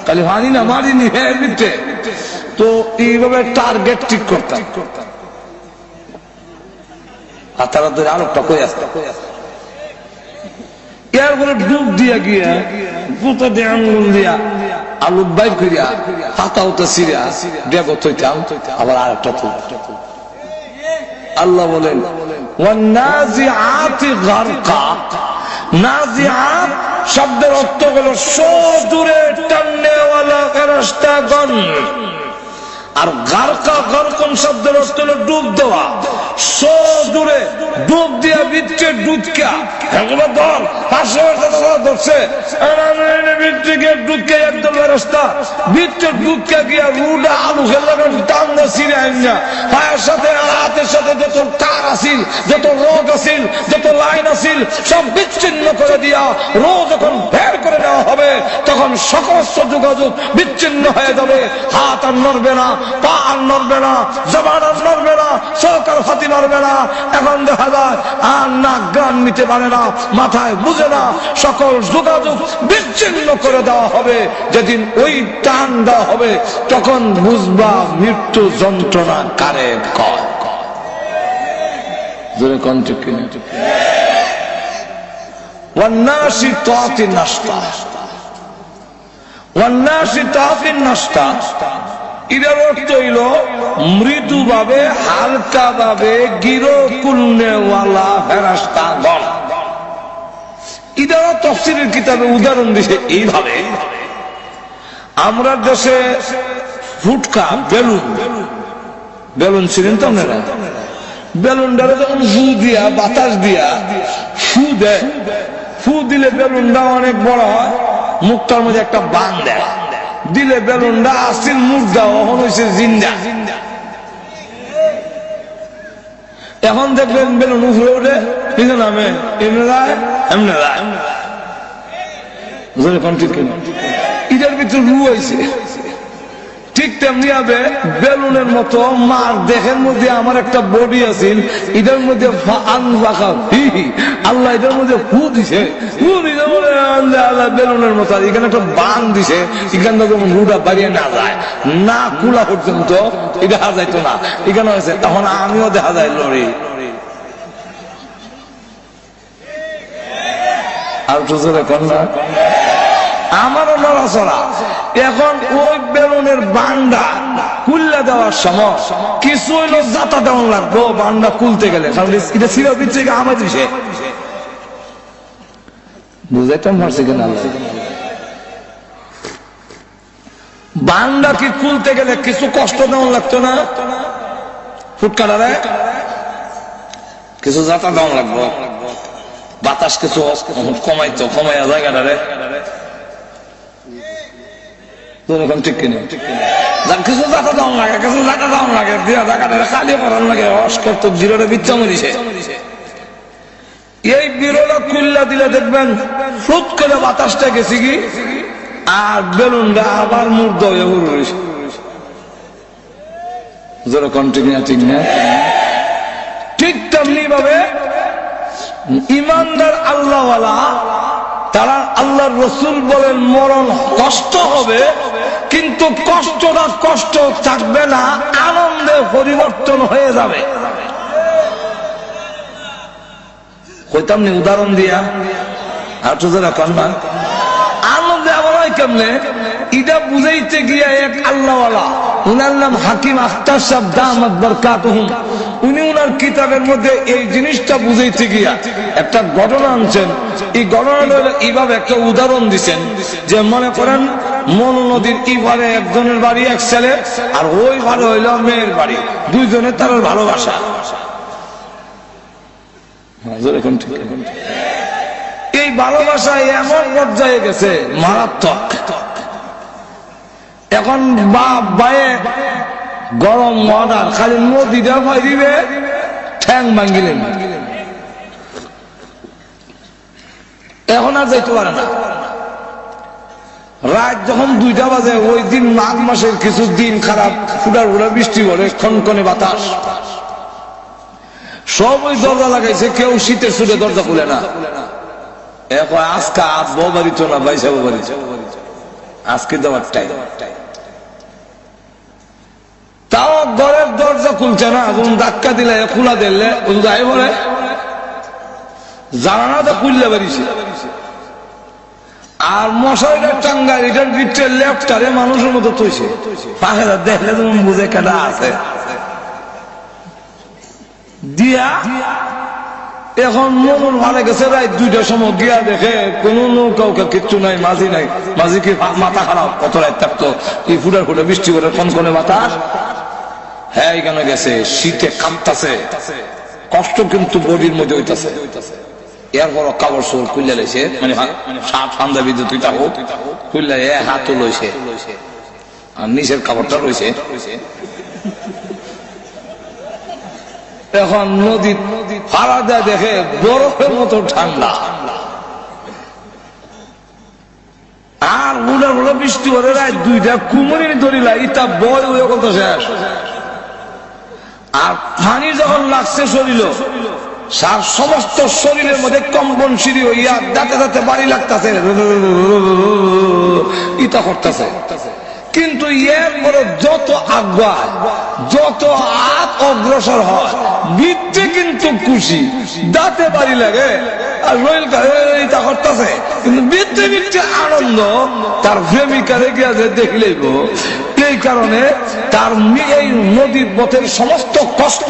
খালি পানি না, মাটির নিচে। তো এইভাবে টার্গেট ঠিক করতাম, হাতারা ধরে আলোকটা কই আসতো, এরপরে ডুব দিয়া গিয়া পুতা দিয়ে আঙ্গুল দিয়া আলোক বাইর করিয়া হাতা উতা সিরিয়া ডেগো থইতাম, আবার আর একটা তুলতাম। আল্লাহ বলেন, ওয়ান্নাজিআতি গারকা। নাজিআত শব্দের অর্থ হলো দূরে টাননেওয়ালা ফেরেশতাগণ, আর গারকা গারকুন শব্দের অর্থ হলো ডুব দেওয়া। দূরে ডুব দিয়া ভিতরে ডুবকা, এগুলো ধর পাশে ধরছে ভিতরে ডুবকে একদম ফেরেশতা ভিতরে ডুবকা গিয়া রুডা আলু খেলার টান না ছিঁড়ে আইনা পায়ের সাথে আর হাতের সাথে যত তার আসিল, যত রোগ আসিল, যত লাইন আসিল সব বিচ্ছিন্ন করে দিয়া রোজ যখন বের করে নেওয়া হবে তখন সমস্ত যোগাযোগ বিচ্ছিন্ন হয়ে যাবে। হাত আর নড়বে না, পা আর নড়বে না, জবান আর নড়বে না, সরকার হাতি নড়বে না। এখন দেখা যায় আর নাক গান নিতে পারে না, মাথায় বুঝে না, সকল যোগাযোগ বিচ্ছিন্ন করে দেওয়া হবে। যেদিন ওই টান দেওয়া হবে তখন বুঝবা মৃত্যু যন্ত্রণা কারে কয়। জোরে কোন ঠিক কিনা? ওয়ান্নাশিতাতি নাশতা, ওয়ান্নাশিতাতি নাশতা এর অর্থ হইল মৃদু ভাবে, হালকা ভাবে গিরো কুলনেওয়ালা ফেরেশতাগণ। এটাও তাফসীরের কিতাবে উদাহরণ দিছে এইভাবে, আমরা দেশে ফুটকা বেলুন, বেলুন ছিলেন তো আপনারা, বেলুনটারে যখন ফু দিয়া বাতাস দিয়া ফু দেয়, ফু দিলে বেলুনটা অনেক বড় হয়, মুখটার মধ্যে একটা বান দেয়, দিলে বেলুনটা আসছিল মুর্দা, এখন হয়েছে জিন্দা। এখন দেখবেন বেলুন উপরে উঠে ঠিক নামে এমনি যায়, এমনি যায়, এটার ভিতরে রু হয়েছে, ঠিক তেমনি হবে বেলুনের মতো মার দেহের মধ্যে আমার একটা বডি আছে, এটার মধ্যে আল্লাহ এটার মধ্যে ফু দিছে, আল্লাহ বেলুনের মতো এখানে একটা বান দিছে, এখান থেকে রুটা বাড়িয়ে না যায় না কুলা পর্যন্ত, এটা দেখা যাইতো না, এখানে হয়েছে তখন আমিও দেখা যায় লড়ি। আর তো কন্যা আমারও নড়াচড়া। এখন ওই বেলুনের বান্ডা কুল্লা দেওয়ার সময় কিছু হইলো যাতা দেওয়া লাগবো বান্ডা কুলতে গেলে, কারণ এটা ছিল দিচ্ছে আমার দিছে, বুঝাইতাম পারছি কিনা? বান্ডা কি কুলতে গেলে কিছু কষ্ট দেওয়া লাগতো না? ফুটকাটারে কিছু যাতা দেওয়া লাগবো, বাতাস কিছু কমাইতো, কমাইয়া জায়গাটারে ঠিক কিনা কিছু জাতা দাম লাগে, কিছু জাতা দাম লাগে, দিয়া জায়গাটা খালি করার লাগে, অস্কর্ত জিরোটা বিচ্ছা মরিছে। এই বিরোধ খুললা দিলে দেখবেন ফুট করে বাতাসটা গেছে কি আর বেলুনটা আবার মুর্দ হয়ে উড়ছে। যেরকম ঠিক না ঠিক না, ঠিক তেমনি ভাবে ইমানদার আল্লাহওয়ালা তারা আল্লাহর রসুল বলেন মরণ কষ্ট হবে, কিন্তু কষ্টটা কষ্ট থাকবে না, আনন্দে পরিবর্তন হয়ে যাবে। কইতাম নি উদাহরণ দিয়া, আর তো যারা কন্যা আনন্দে আবার হয় কেমনে, এটা বুঝাইতে গিয়া এক আল্লাহওয়ালা, উনার নাম হাকিম আখতার সাহেব দামাত বরকাতুহুম, উনি উনার কিতাবের মধ্যে এই জিনিসটা বুঝাইতে গিয়া একটা ঘটনা আনছেন। এই ঘটনাটা এইভাবে একটা উদাহরণ দিচ্ছেন যে মনে করেন মনু নদীর ইপারে একজনের বাড়ি এক ছেলে, আর ওই ভালো হইল মেয়ের বাড়ি, দুইজনের তার ভালোবাসা। এই ভালোবাসা এমন পর্যায়ে গেছে মারাত্মক। এখন বাপ ভাইয়ে গরম মর্ডার খালি নদীটা ভাই দিবে, ঠ্যাং ভাঙ্গিলেন, এখন আর যাইতে পারে না। রাত যখন 2টা বাজে, ওই দিন মাঘ মাসের কিছু দিন খারাপ, ফুটার ফুটা বৃষ্টি পড়ে, খনখনে বাতাস, সব ওই দরজা লাগাইছে, কেউ শীতের ছুটে দরজা খুলে না। এখন আজকে আসবো বাড়ি তো না বাইসাবো বাড়ি, আজকে দেওয়ার টাইম, তাও ঘরের দরজা খুলছে না, যখন ধাক্কা দিলে খোলা দিলে যাই বলে জানানাটা খুললে বেরিয়েছে। আর মশারিটার টাঙ্গা এটার ভিতরে লেফটারে মানুষের মতো তৈছে, পাখে দেখলে যেমন বুঝে কেটা আছে দিয়া। এখন মন ভালো গেছে, রাত 2টার সময় গিয়া দেখে কোন নৌকা কিচ্ছু নাই, মাঝি নাই, মাঝি কি মাথা খারাপ, কত রাত থাকতো, এই ফুটার ফুটে বৃষ্টি করে কনকনে বাতাস, হ্যাঁ এখানে গেছে, শীতে কাঁপতাছে, কষ্ট কিন্তু বডির মধ্যে হইতাছে। এরপর কাপড় চোর খুললে লাইছে, মানে সাত পাঞ্জাবি দুইটা হোক খুললে হাতও লইছে, আর নিচের কাপড়টা রয়েছে। এখন নদী ফাড়া দেয়, দেখে বরফের মতো ঠান্ডা, আর উড়া উড়া বৃষ্টি করে রাত 2টা কুমুরি ধরিলা, ইটা বয় হয়ে কত শেষ। আর পানি যখন লাগছে শরীর, সার সমস্ত শরীরের মধ্যে কম্পন সিঁড়ি হইয়া দাঁতে দাঁতে বাড়ি লাগতেছে, ইটা করতেছে। কিন্তু এর পরে যত আগায়, যত হাত অগ্রসর হয়, বৃদ্ধে কিন্তু খুশি, দাঁতে বাড়ি লাগে আর রইল ইটা করতেছে, কিন্তু বৃদ্ধে বৃদ্ধে আনন্দ তার প্রেমিকারে গিয়া যে দেখলেইব। এই কারণে তার এই নদীর পথের সমস্ত কষ্ট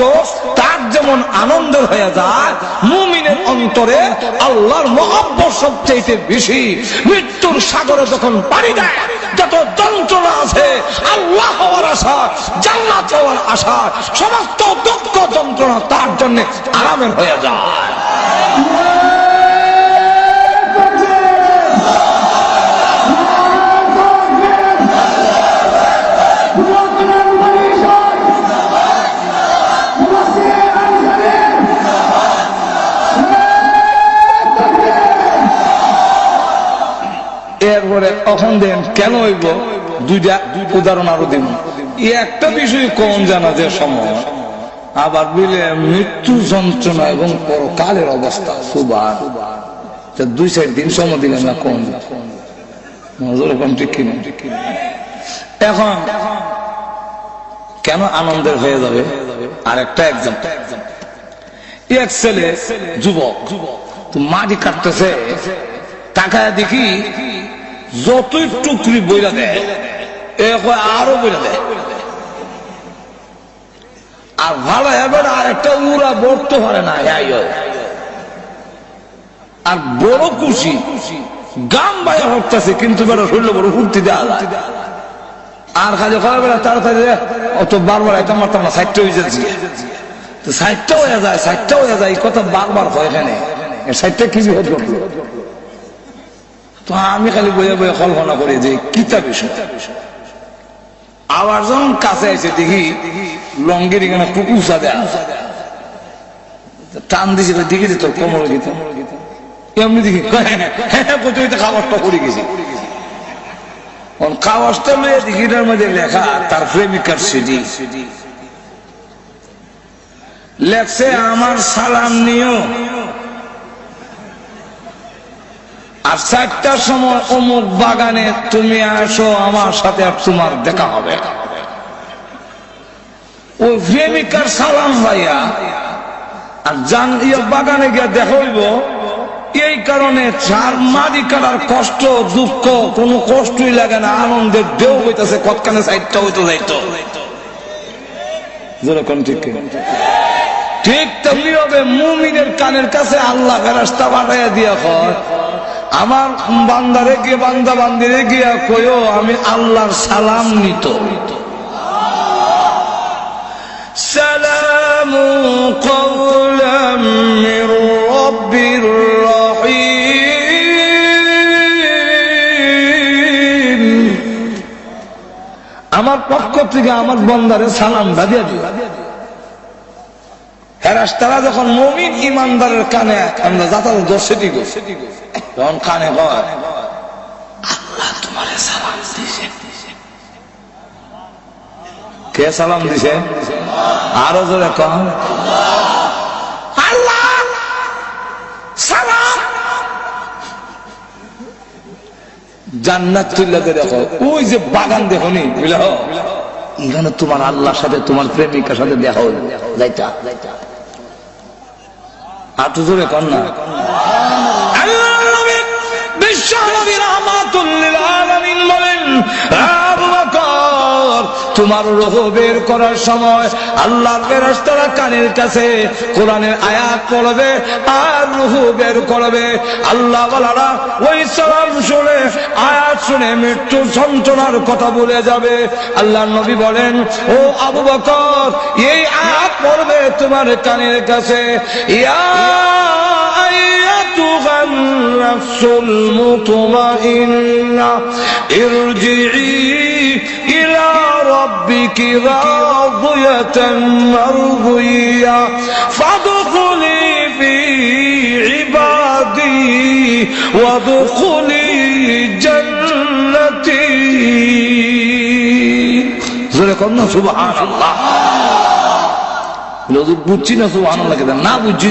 তার যেমন আনন্দের হয়ে যায়, মুমিনের অন্তরে আল্লাহর মহব্বত সবচেয়ে বেশি। মৃত্যুর সাগরে যখন পাড়ি দেয়, যত যন্ত্রণা আছে, আল্লাহ হওয়ার আশা, জান্নাত হওয়ার আশা, সমস্ত দুঃখ যন্ত্রণা তার জন্য আরামের হয়ে যায়। এরপরে তখন দেন কেন হইব, দুইটা উদাহরণ আরো দিব। একটা বিষয় কোন জানা যে সময় আবার বিলে মৃত্যু যন্ত্রণা এবং পরকালের অবস্থা সুবার 2-4 দিন সময় দিলেন না কোন ঠিক কিনা? এখন কেন আনন্দের হয়ে যাবে? আর একটা এক্সাম্পল, এক ছেলে যুবক মাটি কাটতেছে, টাকায় দেখি যতই টুকরি বইরা দেয় আরো বইরা দেয়, আর ভালো এবার আর একটা উড়া বলতে পারে না, আর বড় খুশি গাম বাইরে হচ্ছে, কিন্তু বেড়া শরীর বড় ফুর্তি দেওয়া যায়। আর কাজে করার বেলা তাড়াতাড়ি অত বারবার এটা মারতাম না, সাইডটা হয়ে যাচ্ছে, সাইডটা হয়ে যায়, সাইডটা হয়ে যায়, এই কথা বারবার হয় এখানে, সাইডটা কি বিপদ ঘটলো? তো আমি খালি বইয়ে বইয়ে কল্পনা করি যে কিতা বিষয়। আবার যখন কাছে এসে দেখি লঙ্গির এখানে খুব উঁচা দেয়া, টান দিয়েছিল দেখি যে তোর কোমর গীত এমনি দেখি খাবারটা করে গেছি, কাগজটা মেয়ে দিঘিটার মধ্যে লেখা তার প্রেমিকার সিডি লেখছে, আমার সালাম নিও, আর 4টার সময় অমুক বাগানে তুমি আসো, আমার সাথে আর তোমার দেখা হবে। ওই প্রেমিকার সালাম ভাইয়া আর জান বাগানে গিয়ে দেখা হইব। এই কারণে চার মাটি কাটার কষ্ট দুঃখ কোনো কষ্টই লাগে না, আনন্দের ঢেউ হইতেছে, কতখানে সাইডটা হইতে যাইতো। ঠিক তেমনি হবে মুমিনের কানের কাছে আল্লাহ ফেরেশতা পাঠাইয়া দিয়া কয়, আমার বান্দারে গিয়ে বান্দা বান্দিরে গিয়া কইও আমি আল্লাহর সালাম নিত। সালামু কওলাম মির রাব্বির রহিম, আমার পক্ষ থেকে আমার বান্দারে সালামটা দিয়া দিও। ফেরেশতারা যখন মুমিন ইমানদারের কানে আমরা যাতায়াত দর্শিটি তখন কানে কয়, আল্লাহ তোমারে সালাম দিছে। কে সালাম দিছে? আরো জোরে কন, আল্লাহ সালাম। জান্নাত তুল্লা দেখো, ওই যে বাগান দেখো নি, এখানে তোমার আল্লাহর সাথে তোমার প্রেমিকার সাথে দেখা হলো, যাইতা আর তো জোরে কন না। বিশ্ব নবী রাহমাতুল লিল আলামিন বলেন, আবু বকর তোমার রূহ বের করার সময় আল্লাহর ফেরেশতারা কানের কাছে কোরআনের আয়াত পড়বে আর রূহ বের করবে। আল্লাহ ওয়ালারা ওই সালাম শুনে আয়াত শুনে মৃত্যুর যন্ত্রণার কথা ভুলে যাবে। আল্লাহর নবী বলেন, ও আবু বকর এই আয়াত পড়বে তোমার কানের কাছে, ইয়া أيتها النفس المطمئنة ارجعي إلى ربك راضية مرضية فادخلي في عبادي وادخلي جنتي। قلنا سبحان الله، لو বুঝছি না সুবহান আল্লাহ কেন না বুঝছি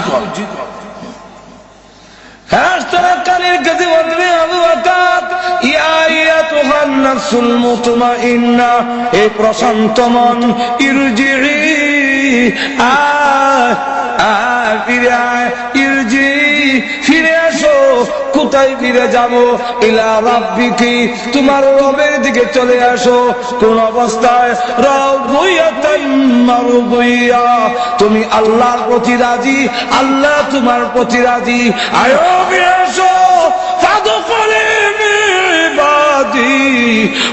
তো কানের কাছে বলবে, আবু বকর ইয়া আইয়াতুহান নাফসুল মুতমাইন্না, এই প্রশান্ত মন, ইরজিই ফিরে আয়, ইরজি ফিরে আসো। কোথায় ফিরে যাব? ইলা রাব্বিকি তোমার রবের দিকে চলে আসো। কোন অবস্থায়? রাদিয়াতান মারদিয়া তুমি আল্লাহর প্রতি রাজি, আল্লাহ তোমার প্রতি রাজি। আয়ো ফিরে আসো, ফাদখুলি ইবাদি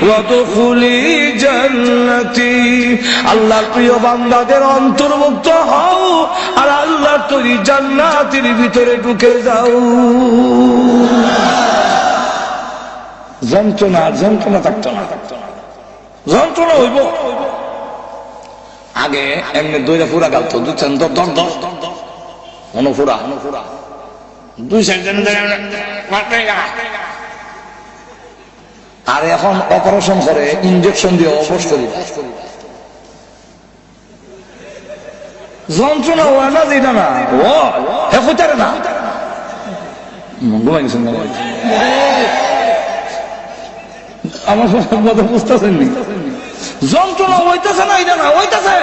ওয়াদখুলি জান্নাতি। আল্লাহর প্রিয় বান্দাদের অন্তর্ভুক্ত হও আর আল্লাহর তৈরি জান্নাতের ভিতরে ঢুকে যাও। যন্ত্রণা যন্ত্রণা থাকতো না, যন্ত্রণা হইব। আগে এমনি দইরা ফুরা গালতো, দুই অনুফুরা আর এখন অপারেশন করে ইনজেকশন দিয়ে অবশ করি যন্ত্রণা হয় না যেটা না ও হেতারে না ঘুমাই গেছেন আমার কথা বুঝতেছেন নি যন্ত্রণা হইতেছে না এটা না হইতেছে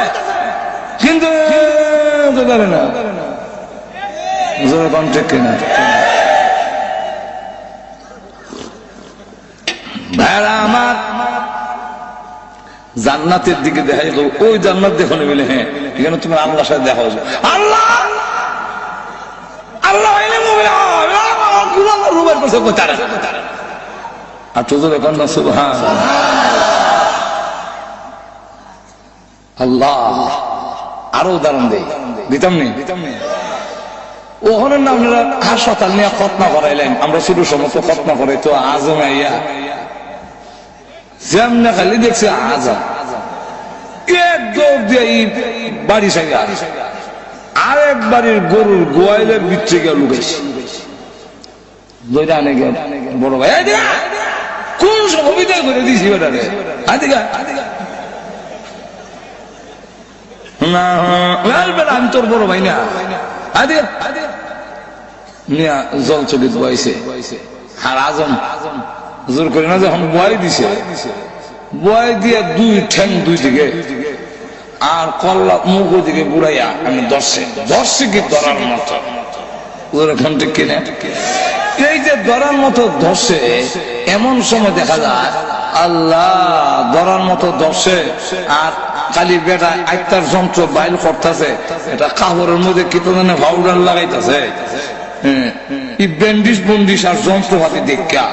কিন্তু না কন্ট্যাক্ট কিনা ভাইরা আমার জান্নাতের দিকে দেখা যাবে ওই জান্নাত দেখো না বলে হ্যাঁ এখানে তোমার আল্লাহর সাথে দেখা হবে আল্লাহ আল্লাহ রুবের করছে আর তোদের এখন না সুবহান আল্লাহ আরো উদাহরণ দেই দিতাম নি ওখানে না আপনারা হাসপাতাল নিয়ে খতনা করাইলেন আমরা শুধু সমস্ত খতনা করে তো আজম আইয়া যেমন খালি দেখছি আজম এক দৌড় দিয়ে বাড়ি সাইয়া আরেক বাড়ির গরুর গোয়াইলের ভিতরে গিয়ে লুকাইছি বড় ভাই কোন সময় বিদায় করে দিয়েছি ওটারে আমি তোর বড় ভাই না জল চলিত বয়সে আর আজম জোর করে না যখন বয় দিছে বয় দিয়ে দুই ঠ্যাং দুই দিকে আর কল্লা মুখ দিকে বুড়াইয়া আমি দর্শে কি ধরার মতো ওখান থেকে কিনে এই যে ধরার মতো ধর্ষে এমন সময় দেখা যায় আল্লাহ ধরার মতো ধর্ষে আর খালি বেটা আইতার যন্ত্র বাইল করতেছে এটা কাপড়ের মধ্যে কি তো পাউডার লাগাইতেছে ব্যান্ডিস বন্ডিস আর যন্ত্রপাতি দেখা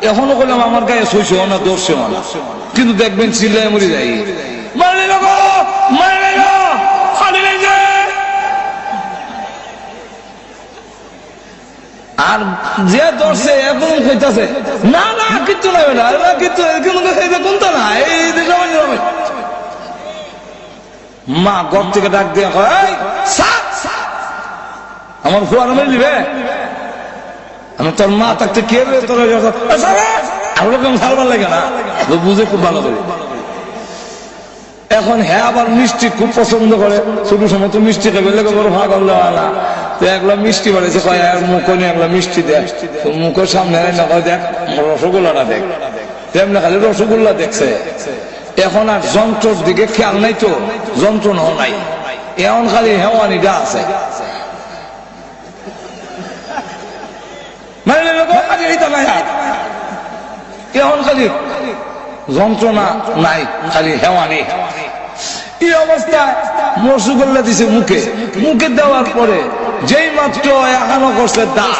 এখনো করলাম আমার গায়ে সইছে না দর্শে না কিন্তু দেখবেন চিল্লায় মরে যাই আর যে দর্শে এখন কইতাছে না না কিচ্ছু নাই বেটা কিচ্ছু কোনটা না এই মা ঘর থেকে ডাক দিয়ে আমার ফুয়ার মেরে নিবে আমি তোর মা থাকতে কে সারবার লাগে না বুঝে খুব ভালো করে এখন হ্যাঁ আবার মিষ্টি খুব পছন্দ করে ছোট সময় তো মিষ্টি খাবে বড় ভাগ না তো একলা মিষ্টি বাড়িয়েছে মুখ নিয়ে একলা মিষ্টি দেয় তো মুখের সামনে না দেখ রসগোল্লাটা দেখ তেমনি খালি রসগোল্লা দেখছে এখন আর যন্ত্রের দিকে খেয়াল নাই তো যন্ত্রণাও নাই এখন খালি হেওয়ানিটা আছে এখন খালি যন্ত্রণা নাই খালি হেওয়ানি এই অবস্থায় রসগোল্লা দিছে মুখে মুখে দেওয়ার পরে যেই মাত্র এখনো করছে দাঁত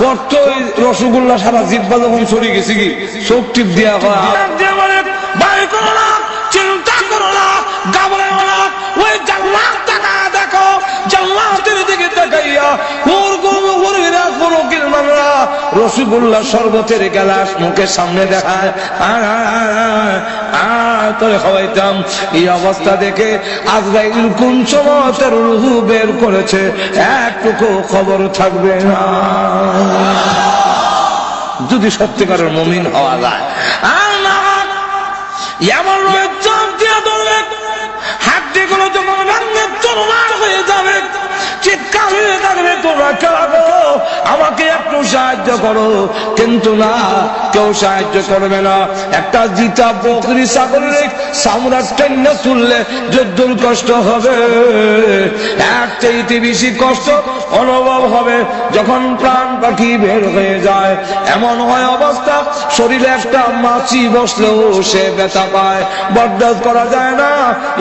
কত রসগোল্লা সারা জিব্বা যখন ছড়িয়ে গেছে কি চোখ টিপ দিয়া চিন্তা করো না গাবড়ে ওই জান্নাত টাকা দেখো জান্নাতের দিকে তাকাইয়া রসগোল্লা শরবতের গ্লাস মুখের সামনে দেখায় তোরে খাওয়াইতাম এই অবস্থা দেখে আজরাইল কোন সময় তার রূহ বের করেছে একটুকু খবর থাকবে না যদি সত্যিকারের মুমিন হওয়া যায় আর না এমন চাপ দিয়ে ধরবে হাড্ডি গুলো যখন ভাঙবে চুরমার হয়ে যাবে চিৎকার হয়ে থাকবে তোমরা কেউ আমাকে একটু সাহায্য করো কিন্তু না কেউ সাহায্য করবে না একটা জিতা বকরি ছাগলের চামড়া টেনে তুললে যদ্দুর কষ্ট হবে এক চাইতে বেশি কষ্ট অনুভব হবে যখন প্রাণ পাখি বের হয়ে যায় এমন হয় অবস্থা শরীরে একটা মাছি বসলেও সে ব্যথা পায় বরদাস্ত করা যায় না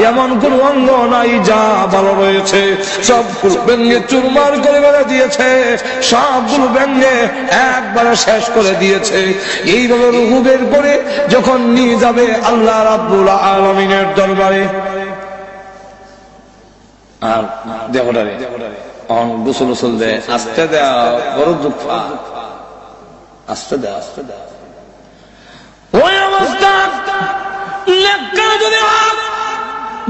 এমন কোন অঙ্গ নাই যা ভালো রয়েছে সবগুলো ব্যঙ্গে চুরমার করে বেড়ে দিয়েছে সবগুলো ব্যঙ্গে একবারে শেষ করে দিয়েছে এইভাবে রূহ বের করে যখন নিয়ে যাবে আল্লাহ রাব্বুল আলামিনের দরবারে আর দেহটারে গোসল গোসল দেয় আস্তে দেয়া বড় দুঃখ আস্তে দেয়া ওই অবস্থা যদি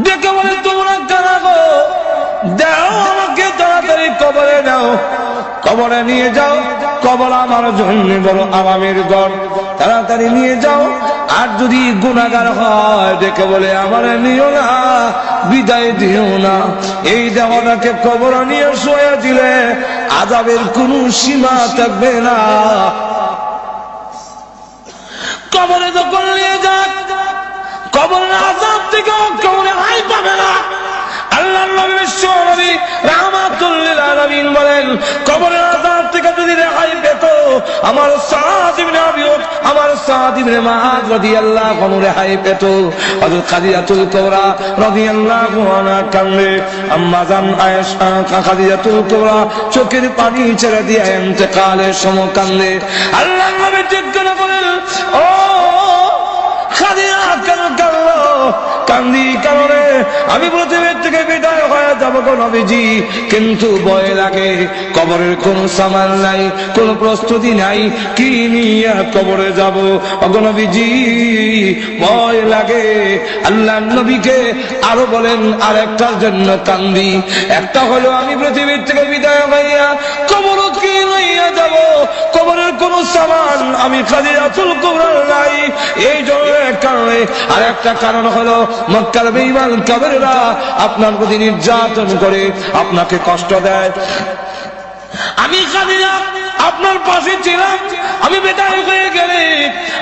দেখে বলে তোমরা কারা গো দাও আমাকে তাড়াতাড়ি কবরে নাও কবরে নিয়ে যাও কবর আমার জন্য বড় আরামের ঘর তাড়াতাড়ি নিয়ে যাও। আর যদি গুনাহগার হয় ডেকে বলে আমার নিও না, বিদায় দিও না। এই দেহটাকে কবর নিয়ে শুয়ে দিলে আযাবের কোনো সীমা থাকবে না। কবরে যখন নিয়ে যাক, কবরের আযাব থেকে কবরে হাই পাবে না। আল্লাহর নবী বিশ্ব নবী রাহমাতুল লিল আলামিন বলেন, কবরের আযাব থেকে যদি রেহাই পেত আমার সাদ ইবনে আবি আমার সাদ ইবনে মুআয রাদিয়াল্লাহু আনহু রেহাই পেত। হযরত খাদিজাতুল কুবরা রাদিয়াল্লাহু আনহা কান্দে, আম্মা জান আয়েশা খাদিজাতুল কুবরা চোখের পানি ছেড়ে দিয়ে ইন্তেকালের সময় কান্দে। আল্লাহর নবী জিজ্ঞাসা করেন, ও খাদিজা কেন কাঁদো? কান্দি কারণে আমি পৃথিবীর থেকে বিদায় হয়ে যাবো গো নবীজি, কিন্তু ভয় লাগে। কবরের কোন সামান নাই, কোন প্রস্তুতি নাই, কি নিয়ে কবরে যাব গো নবীজি, ভয় লাগে। আল্লাহ নবীকে আরো বলেন আরেকটার জন্য কান্দি। একটা হলো আমি পৃথিবীর থেকে বিদায় হইয়া কবর কি লইয়া যাব, কবরের কোন সামান আমি খাদিজাতুল কুবরা নাই, এই কারণে। আর একটা কারণ হলো মক্কার বেঈমান কাফেররা আপনার প্রতি নির্যাতন করে, আপনাকে কষ্ট দেয়। আমি খাদিজা আপনার পাশে ছিলাম, আমি বিদায় হয়ে গেলে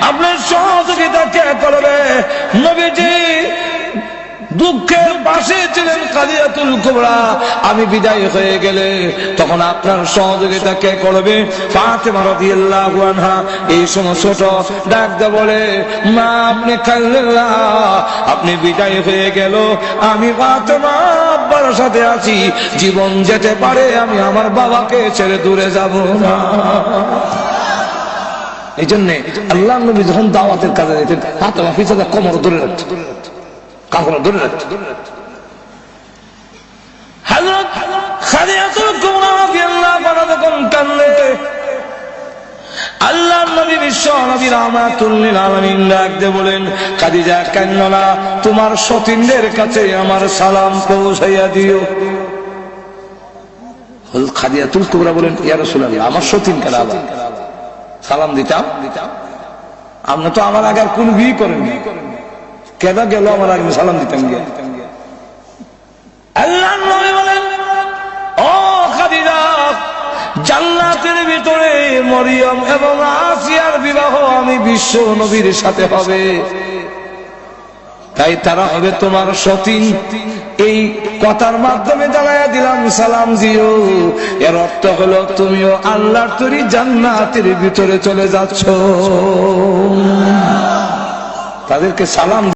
আপনার সহযোগিতা কে করবে? নবীজি দুঃখের পাশে ছিলেন খাদিজাতুল কুবরা, আমি বিদায় হয়ে গেলে তখন আপনার সহযোগিতা কে করবে? ফাতেমা রাদিয়াল্লাহু আনহা এই সময় ছোট ডাক দিয়ে বলে, মা আপনি কাঁদলেন না, আপনি বিদায় হয়ে গেল, আমি ফাতেমা আব্বার সাথে আছি, জীবন যেতে পারে আমি আমার বাবাকে ছেড়ে দূরে যাব না। এই জন্য আল্লাহর নবী যখন দাওয়াতের কাজে যেতেন ফাতেমা পিছনে কোমর ধরে রাখত, কাপড় ধরে রাখত। হযরত খাদিজাতুল কুবরা রাদিয়াল্লাহু আনহা যখন কাঁদলে আল্লাহর নবী বিশ্ব নবী রাহমাতুল লিল আলামিন ডাক দিয়ে বলেন, খাদিজা কাঁদো না, তোমার সতীনদের কাছে আমার সালাম পৌঁছাইয়া দিও। হযরত খাদিজাতুল কুবরা বলেন, ইয়া রাসূলুল্লাহ আমার সতীন কেন আবার সালাম দিতাম? আপনি তো আমার আগে আর কোন বিয়ে করেননি, কেদা গেল আমার আগে সালাম দিতাম গিয়ে। আল্লাহর নবী বলেন, ও খাদিজা, জান্নাতের ভিতরে মরিয়ম এবং আসিয়ার বিবাহ আমি বিশ্ব নবীর সাথে হবে, তাই তারা হবে তোমার সতীন। এই কথার মাধ্যমে জানাইয়া দিলাম সালাম দিও। এর অর্থ হলো তুমিও আল্লাহর তৈরি জান্নাতের ভিতরে চলে যাচ্ছ। তাদেরকে সালাম